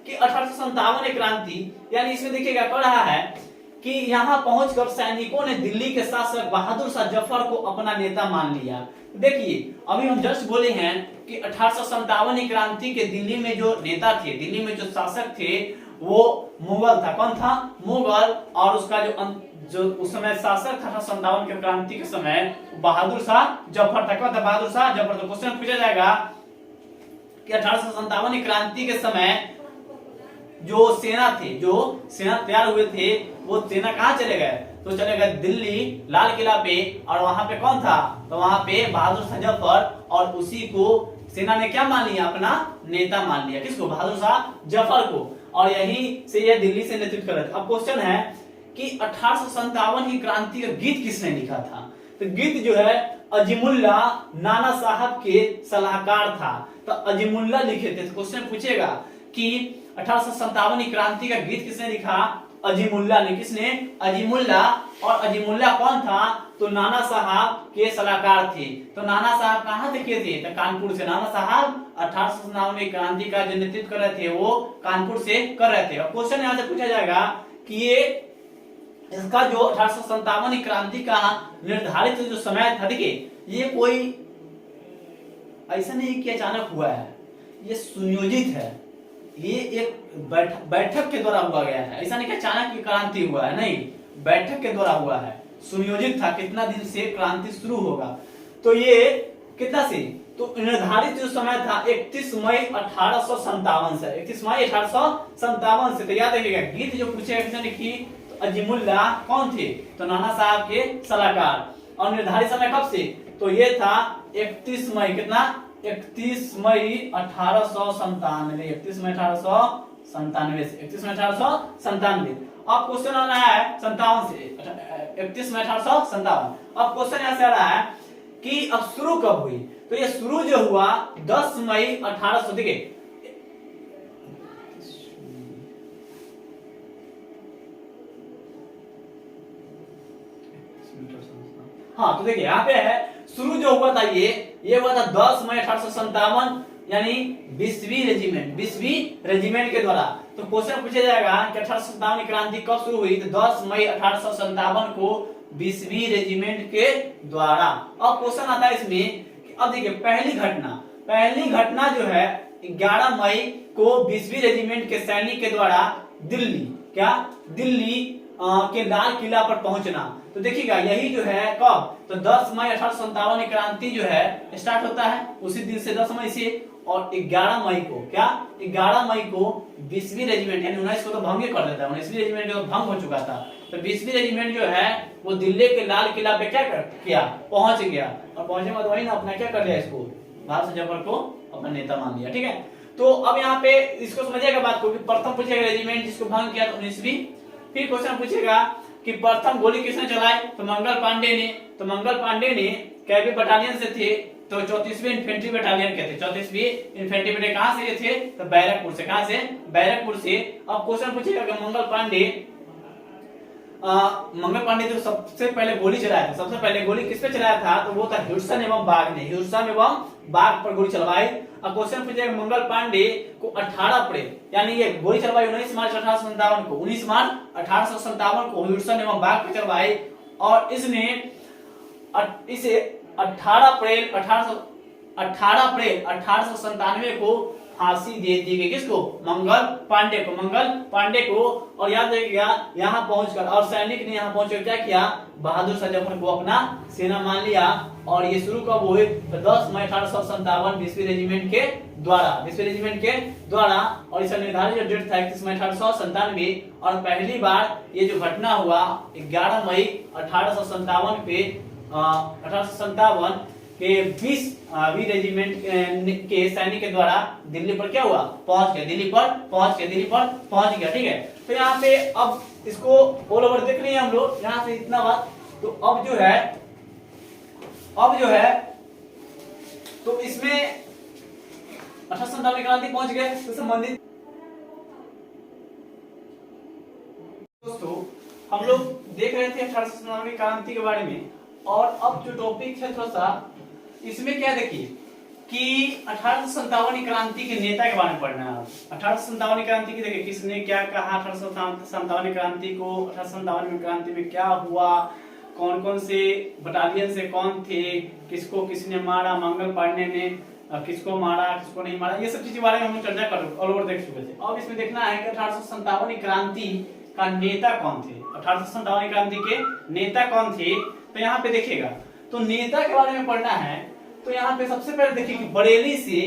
कि 1857 क्रांति, यानी इसमें देखिएगा पढ़ रहा है कि यहाँ पहुंचकर सैनिकों ने दिल्ली के शासक बहादुर शाह जफर को अपना नेता मान लिया। देखिए अभी हम जस्ट बोले हैं कि 1857 की क्रांति के दिल्ली में जो नेता थे, दिल्ली में जो शासक थे वो मुगल था। कौन था? मुगल। और उसका जो उस समय शासक था 1857 की क्रांति के समय बहादुर शाह जफर था। कौन था? बहादुर शाह जफर। तो क्वेश्चन पूछा जाएगा कि 1857 की क्रांति के समय जो सेना तैयार हुए थे वो सेना कहाँ चले गए? तो चले गए दिल्ली लाल किला पे। और वहां पे कौन था? तो वहां पे बहादुर शाह जफर। और उसी को सेना ने क्या मान लिया? अपना नेता मान लिया। किसको? बहादुर शाह जफर को। और यही से यह दिल्ली से नेतृत्व कर रहे थे। अब क्वेश्चन है कि 1857 की क्रांति का गीत किसने लिखा था? तो गीत जो है अजीमुल्ला नाना साहब के सलाहकार था। तो अजीमुल्ला लिखे थे। तो क्वेश्चन पूछेगा कि 1857 की क्रांति का गीत किसने लिखा? अजीमुल्ला ने। किसने? अजीमुल्ला। और अजीमुल्ला कौन था? तो नाना साहब के सलाहकार थे। तो नाना साहब कहां से किए थे? तो कानपुर से। नाना साहब 1857 की क्रांति का जो नेतृत्व कर रहे थे वो कानपुर से कर रहे थे। और क्वेश्चन यहां से पूछा जाएगा कि ये इसका जो 1857 की क्रांति का निर्धारित जो समय था, देखिए ये कोई ऐसा नहीं कि अचानक हुआ है, ये सुनियोजित है। ये एक बैठक के द्वारा हुआ गया है। ऐसा नहीं कि अचानक की क्रांति हुआ है, नहीं, बैठक के द्वारा हुआ है। सुनियोजित था कितना दिन से क्रांति शुरू होगा। तो ये कितना से? तो निर्धारित जो समय था 31 मई 1857 से। 31 मई 1857 से। तो याद रखिएगा गीत जो पूछेगा किसने लिखी? तो अजीमुल्ला कौन थे? तो नाना साहब के सलाहकार। और निर्धारित समय कब से? तो ये था 31 मई। कितना? 31 मई 1897। 31 मई 1897 से 31 मई 1897। अब क्वेश्चन आ रहा है 57 से 31 मई 1857। अब क्वेश्चन यहां से आ रहा है कि अब शुरू कब हुई? तो ये शुरू जो हुआ 10 मई 1800। देखिए हाँ, तो देखिए यहाँ पे है शुरू जो हुआ था ये हुआ था 10 मई 1857, यानी 20वीं रेजिमेंट के द्वारा। तो क्वेश्चन पूछा जाएगा कि 1857 की क्रांति कब शुरू हुई? तो 10 मई 1857 को 20वीं रेजिमेंट के द्वारा। अब क्वेश्चन आता है इसमें कि अब देखिए पहली घटना जो है 11 मई को 20वीं रेजिमेंट के सैनिक के द्वारा दिल्ली के लाल किला पर पहुंचना। तो देखिएगा यही जो है कब? तो 10 मई 1857 की क्रांति जो है स्टार्ट होता है उसी दिन से 10 मई से। और 11 मई को 11 मई को 20वीं रेजिमेंट, यानी 19 को तो भंग कर देता है, 19वीं रेजिमेंट जो भंग हो चुका था। तो 20वीं रेजिमेंट जो है वो दिल्ली के लाल किला पे क्या किया? पहुंच गया। और पहुंचे बाद वही ना अपना क्या कर लिया? इसको बहादुर शाह जफर को अपना नेता मान लिया। ठीक है, तो अब यहाँ पे इसको समझिएगा बात को। प्रथम पूछेगा रेजिमेंट जिसको भंग किया, 19वीं। फिर क्वेश्चन पूछेगा कि प्रथम गोली किसने चलाई? तो मंगल पांडे ने। तो मंगल पांडे ने कैवी बटालियन से थे, तो 34वीं इन्फेंट्री बटालियन के थे। 34वीं इन्फेंट्री बटालियन कहां से थे? तो बैरकपुर से। कहां से? बैरकपुर से। अब क्वेश्चन पूछेगा कि मंगल पांडे जो सबसे पहले गोली चलाया था, सबसे पहले गोली किस पे चलाया था? तो वो था ह्यूस्टन एवं बाग ने। ह्यूस्टन एवं बाग पर गोली चलवाई। अब क्वेश्चन पूछेगा मंगल पांडे को 18 अप्रैल, यानी ये गोली चलवाई 19 मार्च 1857 को। 19 मार्च 1857 को ह्यूस्टन एवं बाग पे चलवाई। और इसने इसे 18 अप्रैल 1897 को फांसी दे दी गई। किसको? मंगल पांडे को। और याद रखिएगा यहाँ पहुंचकर और सैनिक ने यहाँ पहुंचकर क्या किया? बहादुर शाह जफर को अपना सेना मान लिया। और ये शुरू कब हुए? तो 10 मई 1857 20वीं रेजिमेंट के द्वारा। और इसका निर्धारित जो डेट था 31 मई 1897। और पहली बार ये जो घटना हुआ 11 मई 1857 पे 1857 के 20वीं रेजिमेंट के सैनिक के द्वारा दिल्ली पर क्या हुआ? पहुंच गया। दिल्ली पर पहुंच गया। ठीक है, तो यहाँ पे अब इसको ऑल ओवर देख लिए हम लोग यहाँ से इतना बात। तो अब जो है तो इसमें 1857 क्रांति पहुंच गए तो संबंधित दोस्तों हम लोग देख रहे थे 1857 क्रांति के बारे में। और अब जो टॉपिक है थोड़ा सा इसमें क्या देखिए कि 1857 क्रांति के नेता के बारे में पढ़ना है। 1857 क्रांति की देखिए किसने क्या कहा, 1857 क्रांति को, 1857 क्रांति में क्या हुआ, कौन कौन से बटालियन से कौन थे, किसको किसने मारा, मंगल पांडे ने किसको मारा, किसको नहीं मारा, ये सब चीज के बारे में हम चर्चा कर ऑल ओवर देख चुके थे। अब इसमें देखना है कि 1857 क्रांति का नेता कौन थे, 1857 क्रांति के नेता कौन थे। तो यहाँ पे देखिएगा, तो नेता के बारे में पढ़ना है। तो यहाँ पे सबसे पहले देखिए कि बरेली से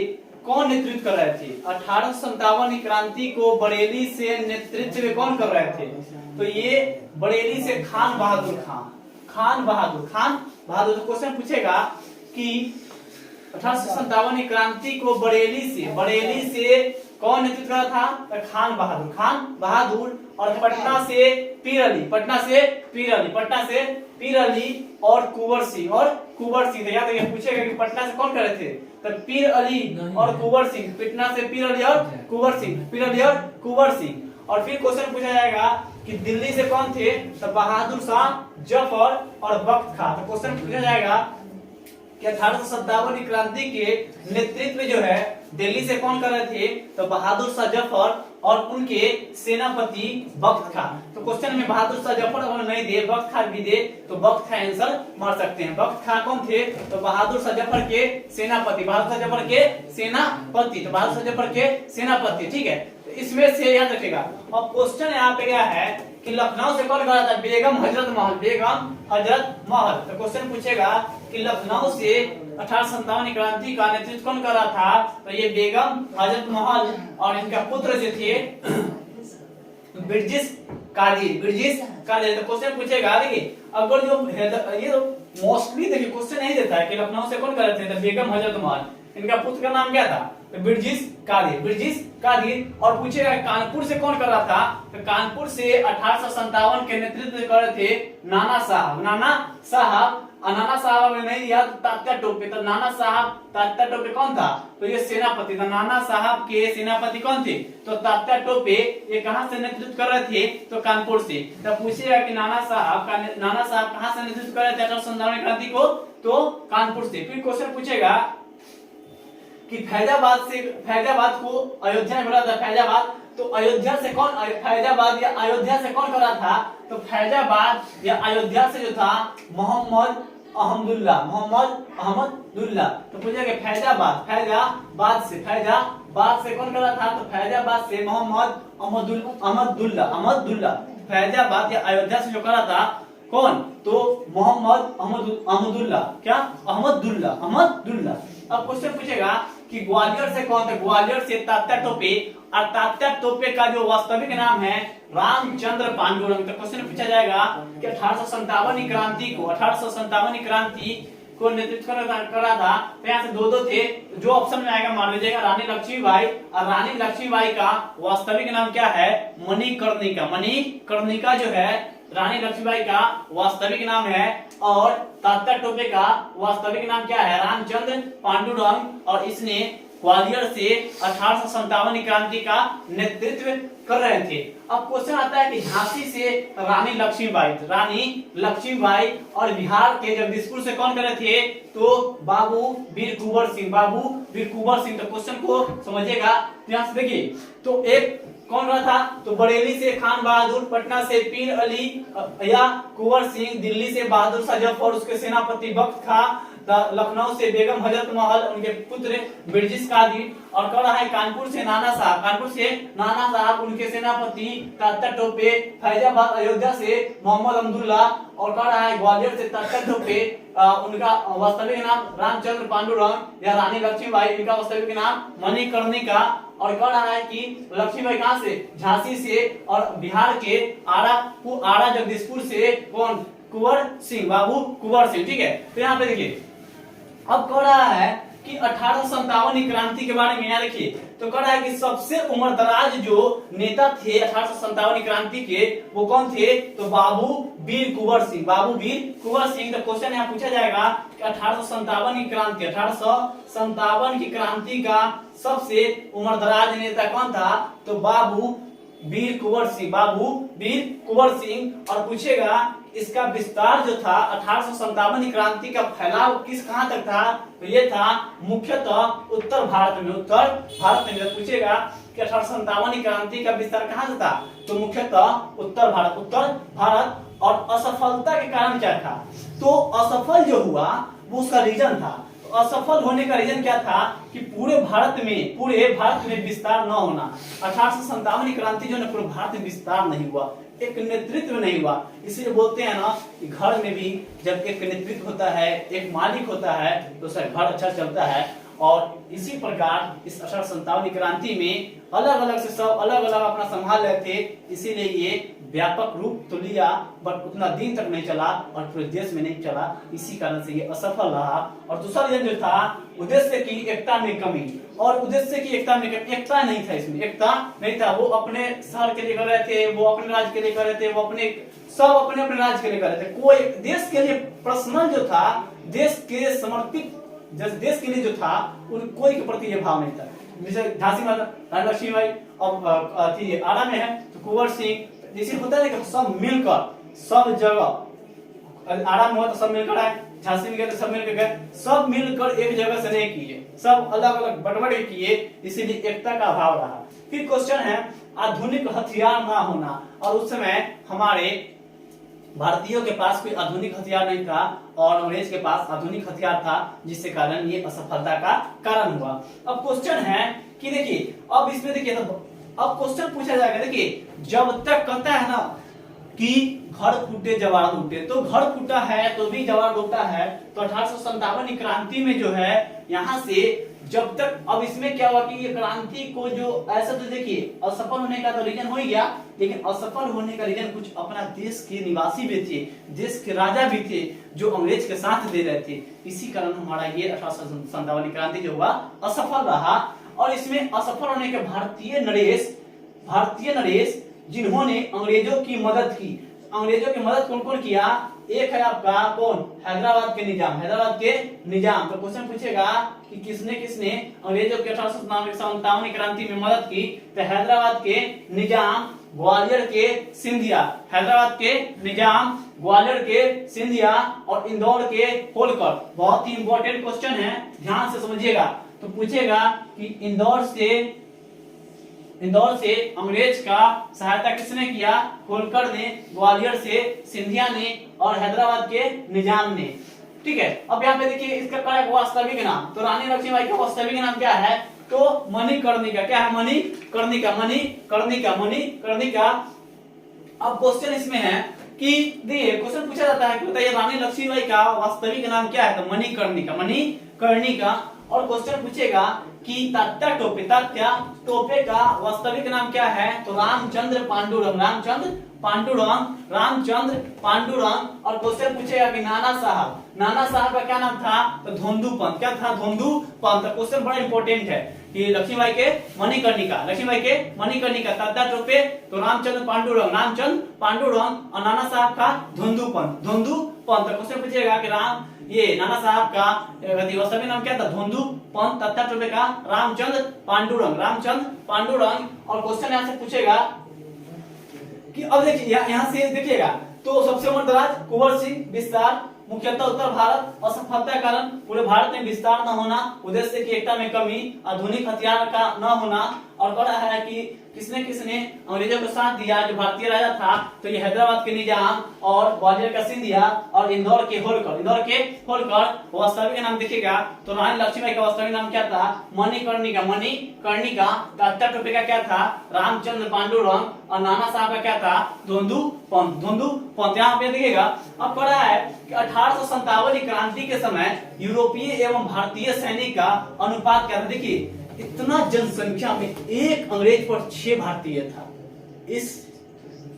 कौन नेतृत्व कर रहे थे। 1857 क्रांति को बरेली से नेतृत्व में कौन कर रहे थे, तो ये बरेली से खान बहादुर तो क्वेश्चन पूछेगा कि 1857 क्रांति को बरेली से कौन नेतृत्व कर रहा था, तो खान बहादुर। और पटना से पीर अली और कुंवर सिंह तो याद रखिए, पूछेगा कि पटना से कौन कर रहे थे, तो पीर अली और कुंवर सिंह, पटना से पीर अली और कुंवर सिंह। और फिर क्वेश्चन पूछा जाएगा कि दिल्ली से कौन थे, तो बहादुर शाह जफर और बख्त खां। तो क्वेश्चन पूछा जाएगा कि 1857 क्रांति के नेतृत्व जो है दिल्ली से कौन कर रहे थे, तो बहादुर शाह जफर और उनके सेनापति बख्त खां। तो क्वेश्चन में बहादुर शाह जफर अगर नहीं दे, बख्त खां भी दे, तो बख्त खां आंसर मार सकते हैं। बख्त खां कौन थे, तो बहादुर शाह जफर के सेनापति, ठीक है। तो इसमें से याद रखिएगा। अब क्वेश्चन यहाँ पे क्या है कि लखनऊ से कौन करा था, बेगम हजरत महल। तो क्वेश्चन पूछेगा कि लखनऊ से 1857 क्रांति का नेतृत्व कौन कर रहा था, तो ये बेगम हजरत महल और इनका पुत्र जो थे ब्रिटिश कादिर। तो क्वेश्चन पूछेगा, देखिए अगर जो ये मोस्टली देखिए क्वेश्चन नहीं देता है कि लखनऊ से कौन कर रहे थे, तो बेगम हजरत महल, इनका पुत्र का नाम क्या था, तो ब्रिटिश कादिर। और पूछेगा कानपुर से कौन कर रहा था, तो कानपुर से 1857 के नेतृत्व कर रहे थे नाना साहब अगर नहीं दिया तो तात्या टोपे। तो नाना साहब तात्या टोपे कौन था, तो ये सेनापति था। नाना साहब के सेनापति कौन थे, तो तात्या टोपे। ये कहां से नेतृत्व कर रहे थे, तो कानपुर से। तो पूछेगा कि नाना साहब कहां से नेतृत्व कर रहे थे 1857 क्रांति को, तो कानपुर से। फिर क्वेश्चन पूछेगा कि फैजाबाद को अयोध्या में बना था, फैजाबाद। तो अयोध्या से कौन कर रहा था, तो फैजाबाद या अयोध्या से जो था मोहम्मद अहमदुल्ला। तो पूछेगा फैजाबाद से कौन कर रहा था, तो फैजाबाद से मोहम्मद अहमदुल्ला। फैजाबाद या अयोध्या से जो कर रहा था कौन, तो मोहम्मद अहमदुल्ला। अब क्वेश्चन पूछेगा कि ग्वालियर से कौन थे, ग्वालियर से तात्या टोपे। और तात्या टोपे का जो वास्तविक नाम है रामचंद्र पांडुरंग। तो क्वेश्चन पूछा जाएगा कि 1857 क्रांति को नेतृत्व कर रहा था, तो यहाँ से दो थे, जो ऑप्शन में आएगा मान लीजिएगा रानी लक्ष्मीबाई। और रानी लक्ष्मीबाई का वास्तविक नाम क्या है, मणिकर्णिका जो है रानी लक्ष्मीबाई का वास्तविक नाम है। और तात्या टोपे का वास्तविक नाम क्या है, रामचंद्र पांडुरंग। और इसने ग्वालियर से 1857 क्रांति का नेतृत्व कर रहे थे। अब क्वेश्चन आता है कि झांसी से रानी लक्ष्मीबाई और बिहार के जगदीशपुर से कौन कर रहे थे, तो बाबू वीर कुंवर सिंह। तो क्वेश्चन को समझिएगा, ध्यान से देखिए। तो एक कौन रहा था, तो बरेली से खान बहादुर, पटना से पीर अली या कुंवर सिंह, दिल्ली से बहादुर शाह जफर उसके सेनापति बख्त खां, लखनऊ से बेगम हजरत महल उनके पुत्र ब्रिटिश कादिर। और कह रहा है कानपुर से नाना साहब उनके सेनापति तात्या टोपे। फैजाबाद अयोध्या से मोहम्मद अहमदुल्ला। और कह रहा है ग्वालियर से तात्या टोपे, उनका वास्तविक नाम रामचंद्र पांडुरंग या रानी लक्ष्मीबाई, इनका वास्तविक नाम मणिकर्णिका। और कह रहा है कि लक्ष्मीबाई कहां से, झांसी से। और बिहार के आरा जगदीशपुर से कौन, बाबू कुंवर सिंह। ठीक है, तो यहाँ पे देखिए अब कह रहा है कि 1857 क्रांति के बारे में यहाँ देखिए। तो कह रहा है कि सबसे उम्रदराज जो नेता थे 1857 क्रांति के, वो कौन थे, तो बाबू वीर कुंवर सिंह। तो क्वेश्चन यहाँ पूछा जाएगा कि 1857 की क्रांति का सबसे उम्रदराज नेता कौन था, तो बाबू वीर कुंवर सिंह। और पूछेगा इसका विस्तार जो था 1857 क्रांति का फैलाव कहां तक था, तो ये था मुख्यतः उत्तर भारत में। उत्तर भारत में जब पूछेगा कि 1857 क्रांति का विस्तार कहां से था, तो मुख्यतः उत्तर भारत। और असफलता के कारण क्या था, तो असफल जो हुआ वो उसका रीजन था। तो असफल होने का रीजन क्या था कि पूरे भारत में विस्तार न होना। 1857 क्रांति जो है पूरे भारत में विस्तार नहीं हुआ, एक नेतृत्व नहीं हुआ। इसीलिए बोलते हैं ना कि घर में भी जब एक नेतृत्व होता है, एक मालिक होता है, तो उसका घर अच्छा चलता है। और इसी प्रकार इस 1857 क्रांति में अलग अलग से सब अलग अलग अपना संभाल रहे थे, इसीलिए ये व्यापक रूप तो लिया बट उतना दिन तक नहीं चला और पूरे देश में नहीं चला, इसी कारण से ये असफल रहा। और दूसरा रीजन जो था उद्देश्य की एकता में कमी, और उद्देश्य की एकता में कमी, एकता नहीं था इसमें, एकता नहीं था। वो अपने शहर के लिए कर रहे थे, वो अपने राज्य के लिए कर रहे थे, वो सब अपने अपने राज्य के लिए कर रहे थे। कोई देश के लिए पर्सनल जो था, देश के समर्पित देश के लिए जो था, उन कोई के प्रति ये भाव नहीं था। जैसे झांसी माता रानी लक्ष्मीबाई अब आरा में है, तो कुंवर सिंह, जैसे होता है कि सब मिलकर सब जगह, आरा में हुआ तो सब मिलकर आए, झांसी में गए तो सब मिलकर गए, सब मिलकर एक जगह से नहीं किए, सब अलग अलग बंटवारे किए, इसीलिए एकता का अभाव रहा। फिर क्वेश्चन है आधुनिक हथियार ना होना, और उस समय हमारे भारतीयों के पास कोई आधुनिक हथियार नहीं था और अंग्रेज के पास आधुनिक हथियार था, जिससे कारण ये असफलता का कारण हुआ। अब क्वेश्चन है कि देखिए, अब इसमें देखिए, तो अब क्वेश्चन पूछा जाएगा, देखिए जब तक कहता है ना कि घर फूटे जवार लूटे, तो घर फूटा है तो भी जवार लूटा है। तो 1857 क्रांति में जो है यहाँ से जब तक, अब इसमें क्या हुआ कि ये क्रांति को जो ऐसा, तो देखिए असफल होने का तो रीजन हो ही गया, लेकिन असफल होने का रीजन कुछ अपना देश के निवासी भी थे, देश के राजा भी थे जो अंग्रेज के साथ दे रहे थे। इसी कारण हमारा ये 1857 क्रांति जो हुआ असफल रहा। और इसमें असफल होने के भारतीय नरेश जिन्होंने अंग्रेजों की मदद की, अंग्रेजों की मदद कौन कौन किया, एक है आपका कौन, हैदराबाद के निजाम। तो क्वेश्चन पूछेगा कि किसने किसने अंग्रेजों के 1857 क्रांति में मदद की, तो हैदराबाद के निजाम, ग्वालियर के सिंधिया, हैदराबाद के निजाम, ग्वालियर के सिंधिया और इंदौर के होलकर। बहुत ही इंपॉर्टेंट क्वेश्चन है, ध्यान से समझिएगा। तो पूछेगा कि इंदौर से अंग्रेज का सहायता किसने किया, होलकर ने, ग्वालियर से सिंधिया ने और हैदराबाद के निजाम ने। ठीक है, अब यहाँ पे देखिए इसका क्या है वास्तविक नाम, तो रानी लक्ष्मीबाई का वास्तविक नाम क्या है, तो मणिकर्णिका। क्या है, मणिकर्णिका। अब क्वेश्चन इसमें है कि देखिए क्वेश्चन पूछा जाता है कि बताइए रानी लक्ष्मीबाई का वास्तविक नाम क्या है, तो मणिकर्णिका। और क्वेश्चन पूछेगा कि तात्या टोपे का वास्तविक नाम क्या है, तो रामचंद्र पांडुरंग। और क्वेश्चन पूछेगा कि नाना साहब का क्या नाम था, तो धोंदूपंत। क्या था, धोंदूपंत। क्वेश्चन बड़ा इंपॉर्टेंट है कि लक्ष्मीबाई के मणिकर्णिका, तात्या टोपे तो रामचंद्र पांडुरंग और नाना साहब का धोंदूपंत। क्वेश्चन पूछेगा कि ये नाना साहब का वास्तविक नाम क्या था, धोंदूपंत, तात्या टोपे का रामचंद्र पांडुरंग। और क्वेश्चन यहाँ से पूछेगा कि अब देखिए यहाँ से देखिएगा, तो सबसे उम्रदराज कुंवर सिंह, विस्तार मुख्यतः उत्तर भारत, असफलता कारण पूरे भारत में विस्तार न होना, उद्देश्य की एकता में कमी, आधुनिक हथियार का न होना। और कह रहा है कि किसने किसने अंग्रेजों को साथ दिया, जो भारतीय राजा था, तो ये हैदराबाद के निजाम और ग्वालियर का सिंधिया और इंदौर के होलकर। वास्तविक नाम देखिएगा, तो रानी लक्ष्मीबाई का वास्तविक नाम क्या था, मणिकर्णिका। तात्या टोपे का क्या था, रामचंद्र पांडुरंग और नाना साहब का क्या था, धोंदूपंत। यहाँ पे देखिएगा, अब कह रहा है कि 1857 क्रांति के समय यूरोपीय एवं भारतीय सैनिक का अनुपात क्या था। देखिए इतना जनसंख्या में एक अंग्रेज पर 6 भारतीय था। इस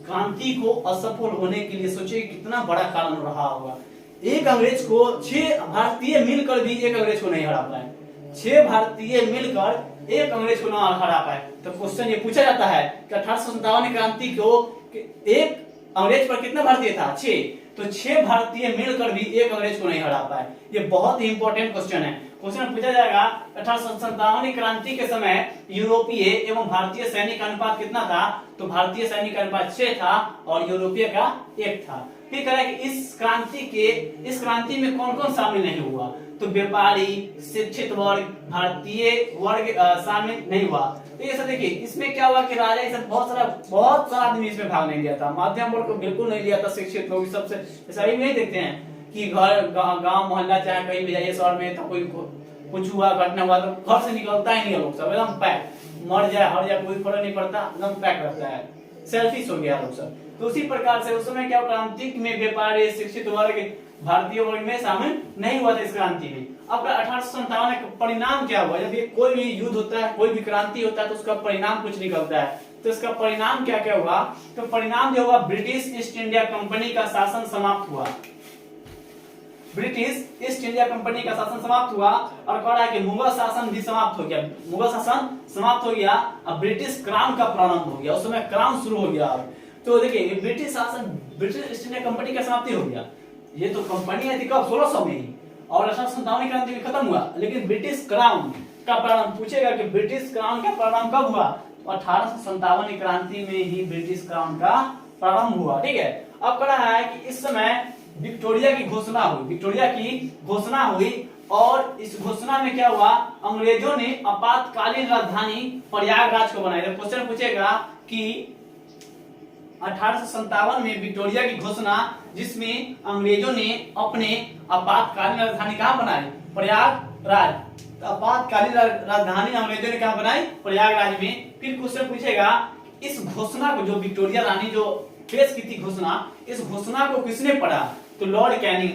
क्रांति को असफल होने के लिए सोचिए कितना बड़ा कारण रहा होगा। एक अंग्रेज को 6 भारतीय मिलकर भी एक अंग्रेज को नहीं हरा पाए, 6 भारतीय मिलकर एक अंग्रेज को ना हरा पाए। तो क्वेश्चन ये पूछा जाता है कि 1857 क्रांति को एक अंग्रेज पर कितना भारतीय था, 6, तो 6 भारतीय मिलकर भी एक अंग्रेज को नहीं हरा पाए। ये बहुत ही इंपॉर्टेंट क्वेश्चन है। क्वेश्चन पूछा जाएगा 1857 क्रांति के समय यूरोपीय एवं भारतीय सैनिक अनुपात कितना था? तो भारतीय सैनिक अनुपात 6 था और यूरोपीय का 1 था। फिर कह रहा है कि इस क्रांति में कौन कौन शामिल नहीं हुआ? तो व्यापारी, शिक्षित वर्ग, भारतीय वर्ग शामिल नहीं हुआ। तो ये सब देखिए, इसमें क्या हुआ कि राजा सब बहुत सारा आदमी इसमें भाग नहीं लिया था। मध्यम वर्ग को बिल्कुल नहीं लिया था, शिक्षित लोग सबसे सभी में नहीं देखते हैं कि घर गांव मोहल्ला चाहे कहीं भी जाइए शहर में, तो कोई कुछ हुआ घटना हुआ तो घर से निकलता ही नहीं, लोग सब एकदम पैक, मर जाए हर जाए कोई फर्क नहीं पड़ता, एकदम पैक रहता है, सेल्फिश हो गया लोग सब। तो उसी प्रकार से उस समय क्या क्रांति में व्यापारी, शिक्षित वर्ग, भारतीय वर्ग में शामिल नहीं हुआ था इस क्रांति में। अब 1857 का परिणाम क्या हुआ? जब ये कोई भी युद्ध होता है, कोई भी क्रांति होता है, तो उसका परिणाम कुछ निकलता है। तो इसका परिणाम क्या क्या हुआ? तो परिणाम जो हुआ, ब्रिटिश ईस्ट इंडिया कंपनी का शासन समाप्त हुआ। ब्रिटिश ईस्ट इंडिया कंपनी का शासन समाप्त हुआ और कह रहा है कि मुगल शासन भी समाप्त हो गया। मुगल शासन समाप्त हो गया, अब ब्रिटिश क्राउन का प्रारंभ हो गया। उस समय क्राउन शुरू हो गया। तो देखिए, ब्रिटिश शासन, ब्रिटिश ईस्ट इंडिया कंपनी का समाप्ति हो गया। ये तो कंपनी आई थी कब? 1600 में, और 1857 क्रांति में खत्म हुआ। लेकिन ब्रिटिश क्राउन का प्रारंभ पूछेगा कि ब्रिटिश क्राउन का प्रारंभ कब हुआ? तो 1857 क्रांति में ही ब्रिटिश क्राउन का प्रारंभ हुआ। ठीक है। अब कह रहा है कि इस समय विक्टोरिया की घोषणा हुई, विक्टोरिया की घोषणा हुई, और इस घोषणा में क्या हुआ? अंग्रेजों ने आपातकालीन राजधानी प्रयागराज को बनाया। क्वेश्चन पूछेगा कि 1857 में विक्टोरिया की घोषणा, जिसमें अंग्रेजों ने अपने आपातकालीन राजधानी कहां बनाई? प्रयागराज। तो आपातकालीन राजधानी अंग्रेजों ने कहां बनाई? प्रयागराज में। फिर क्वेश्चन पूछेगा, इस घोषणा को जो विक्टोरिया रानी जो पेश की थी घोषणा, इस घोषणा को किसने पढ़ा? तो लॉर्ड कैनिंग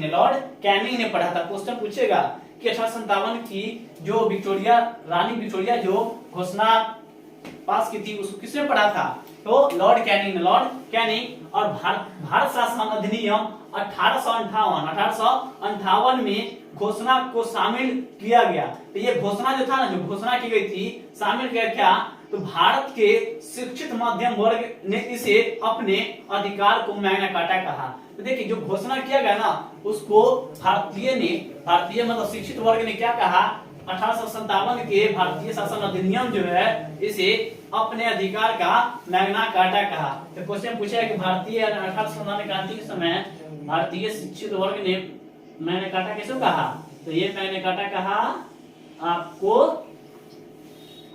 ने पढ़ा था। क्वेश्चन पूछेगा कि 1857 की जो रानी विक्टोरिया जो घोषणा पास की थी, उसको किसने पढ़ा था? तो लॉर्ड कैनिंग। और भारत शासन अधिनियम 1858 में घोषणा को शामिल किया गया। तो ये घोषणा जो था ना, जो घोषणा की गई थी, शामिल किया क्या? तो भारत के शिक्षित मध्यम वर्ग ने इसे अपने अधिकार को मैग्ना कार्टा कहा। तो देखिए, जो घोषणा किया गया ना, उसको भारतीय मतलब शिक्षित वर्ग ने क्या कहा? 1857 के भारतीय शासन अधिनियम जो है, इसे अपने अधिकार का मैग्ना कार्टा कहा। तो क्वेश्चन पूछा है कि भारतीय 1857 क्रांति के समय भारतीय शिक्षित वर्ग ने मैग्ना कार्टा कैसे कहा? तो ये मैग्ना कार्टा कहा आपको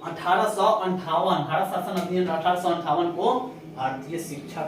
1858, भारत शासन अधिनियम 1858 को भारतीय शिक्षा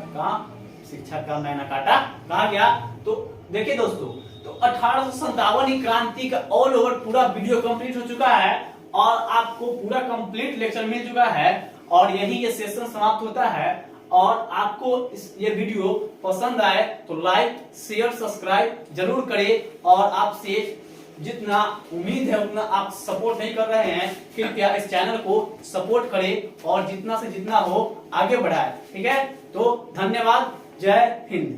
का मैग्ना कार्टा कहा गया। तो देखिए दोस्तों, तो 1857 क्रांति का ऑल ओवर पूरा वीडियो कंप्लीट हो चुका है और आपको पूरा कंप्लीट लेक्चर मिल चुका है, और यही ये सेशन समाप्त होता है। और आपको ये वीडियो पसंद आए तो लाइक, शेयर, सब्सक्राइब जरूर करें, और आपसे जितना उम्मीद है उतना आप सपोर्ट नहीं कर रहे हैं, कृपया इस चैनल को सपोर्ट करें और जितना से जितना हो आगे बढ़ाएं। ठीक है, तो धन्यवाद, जय हिंद।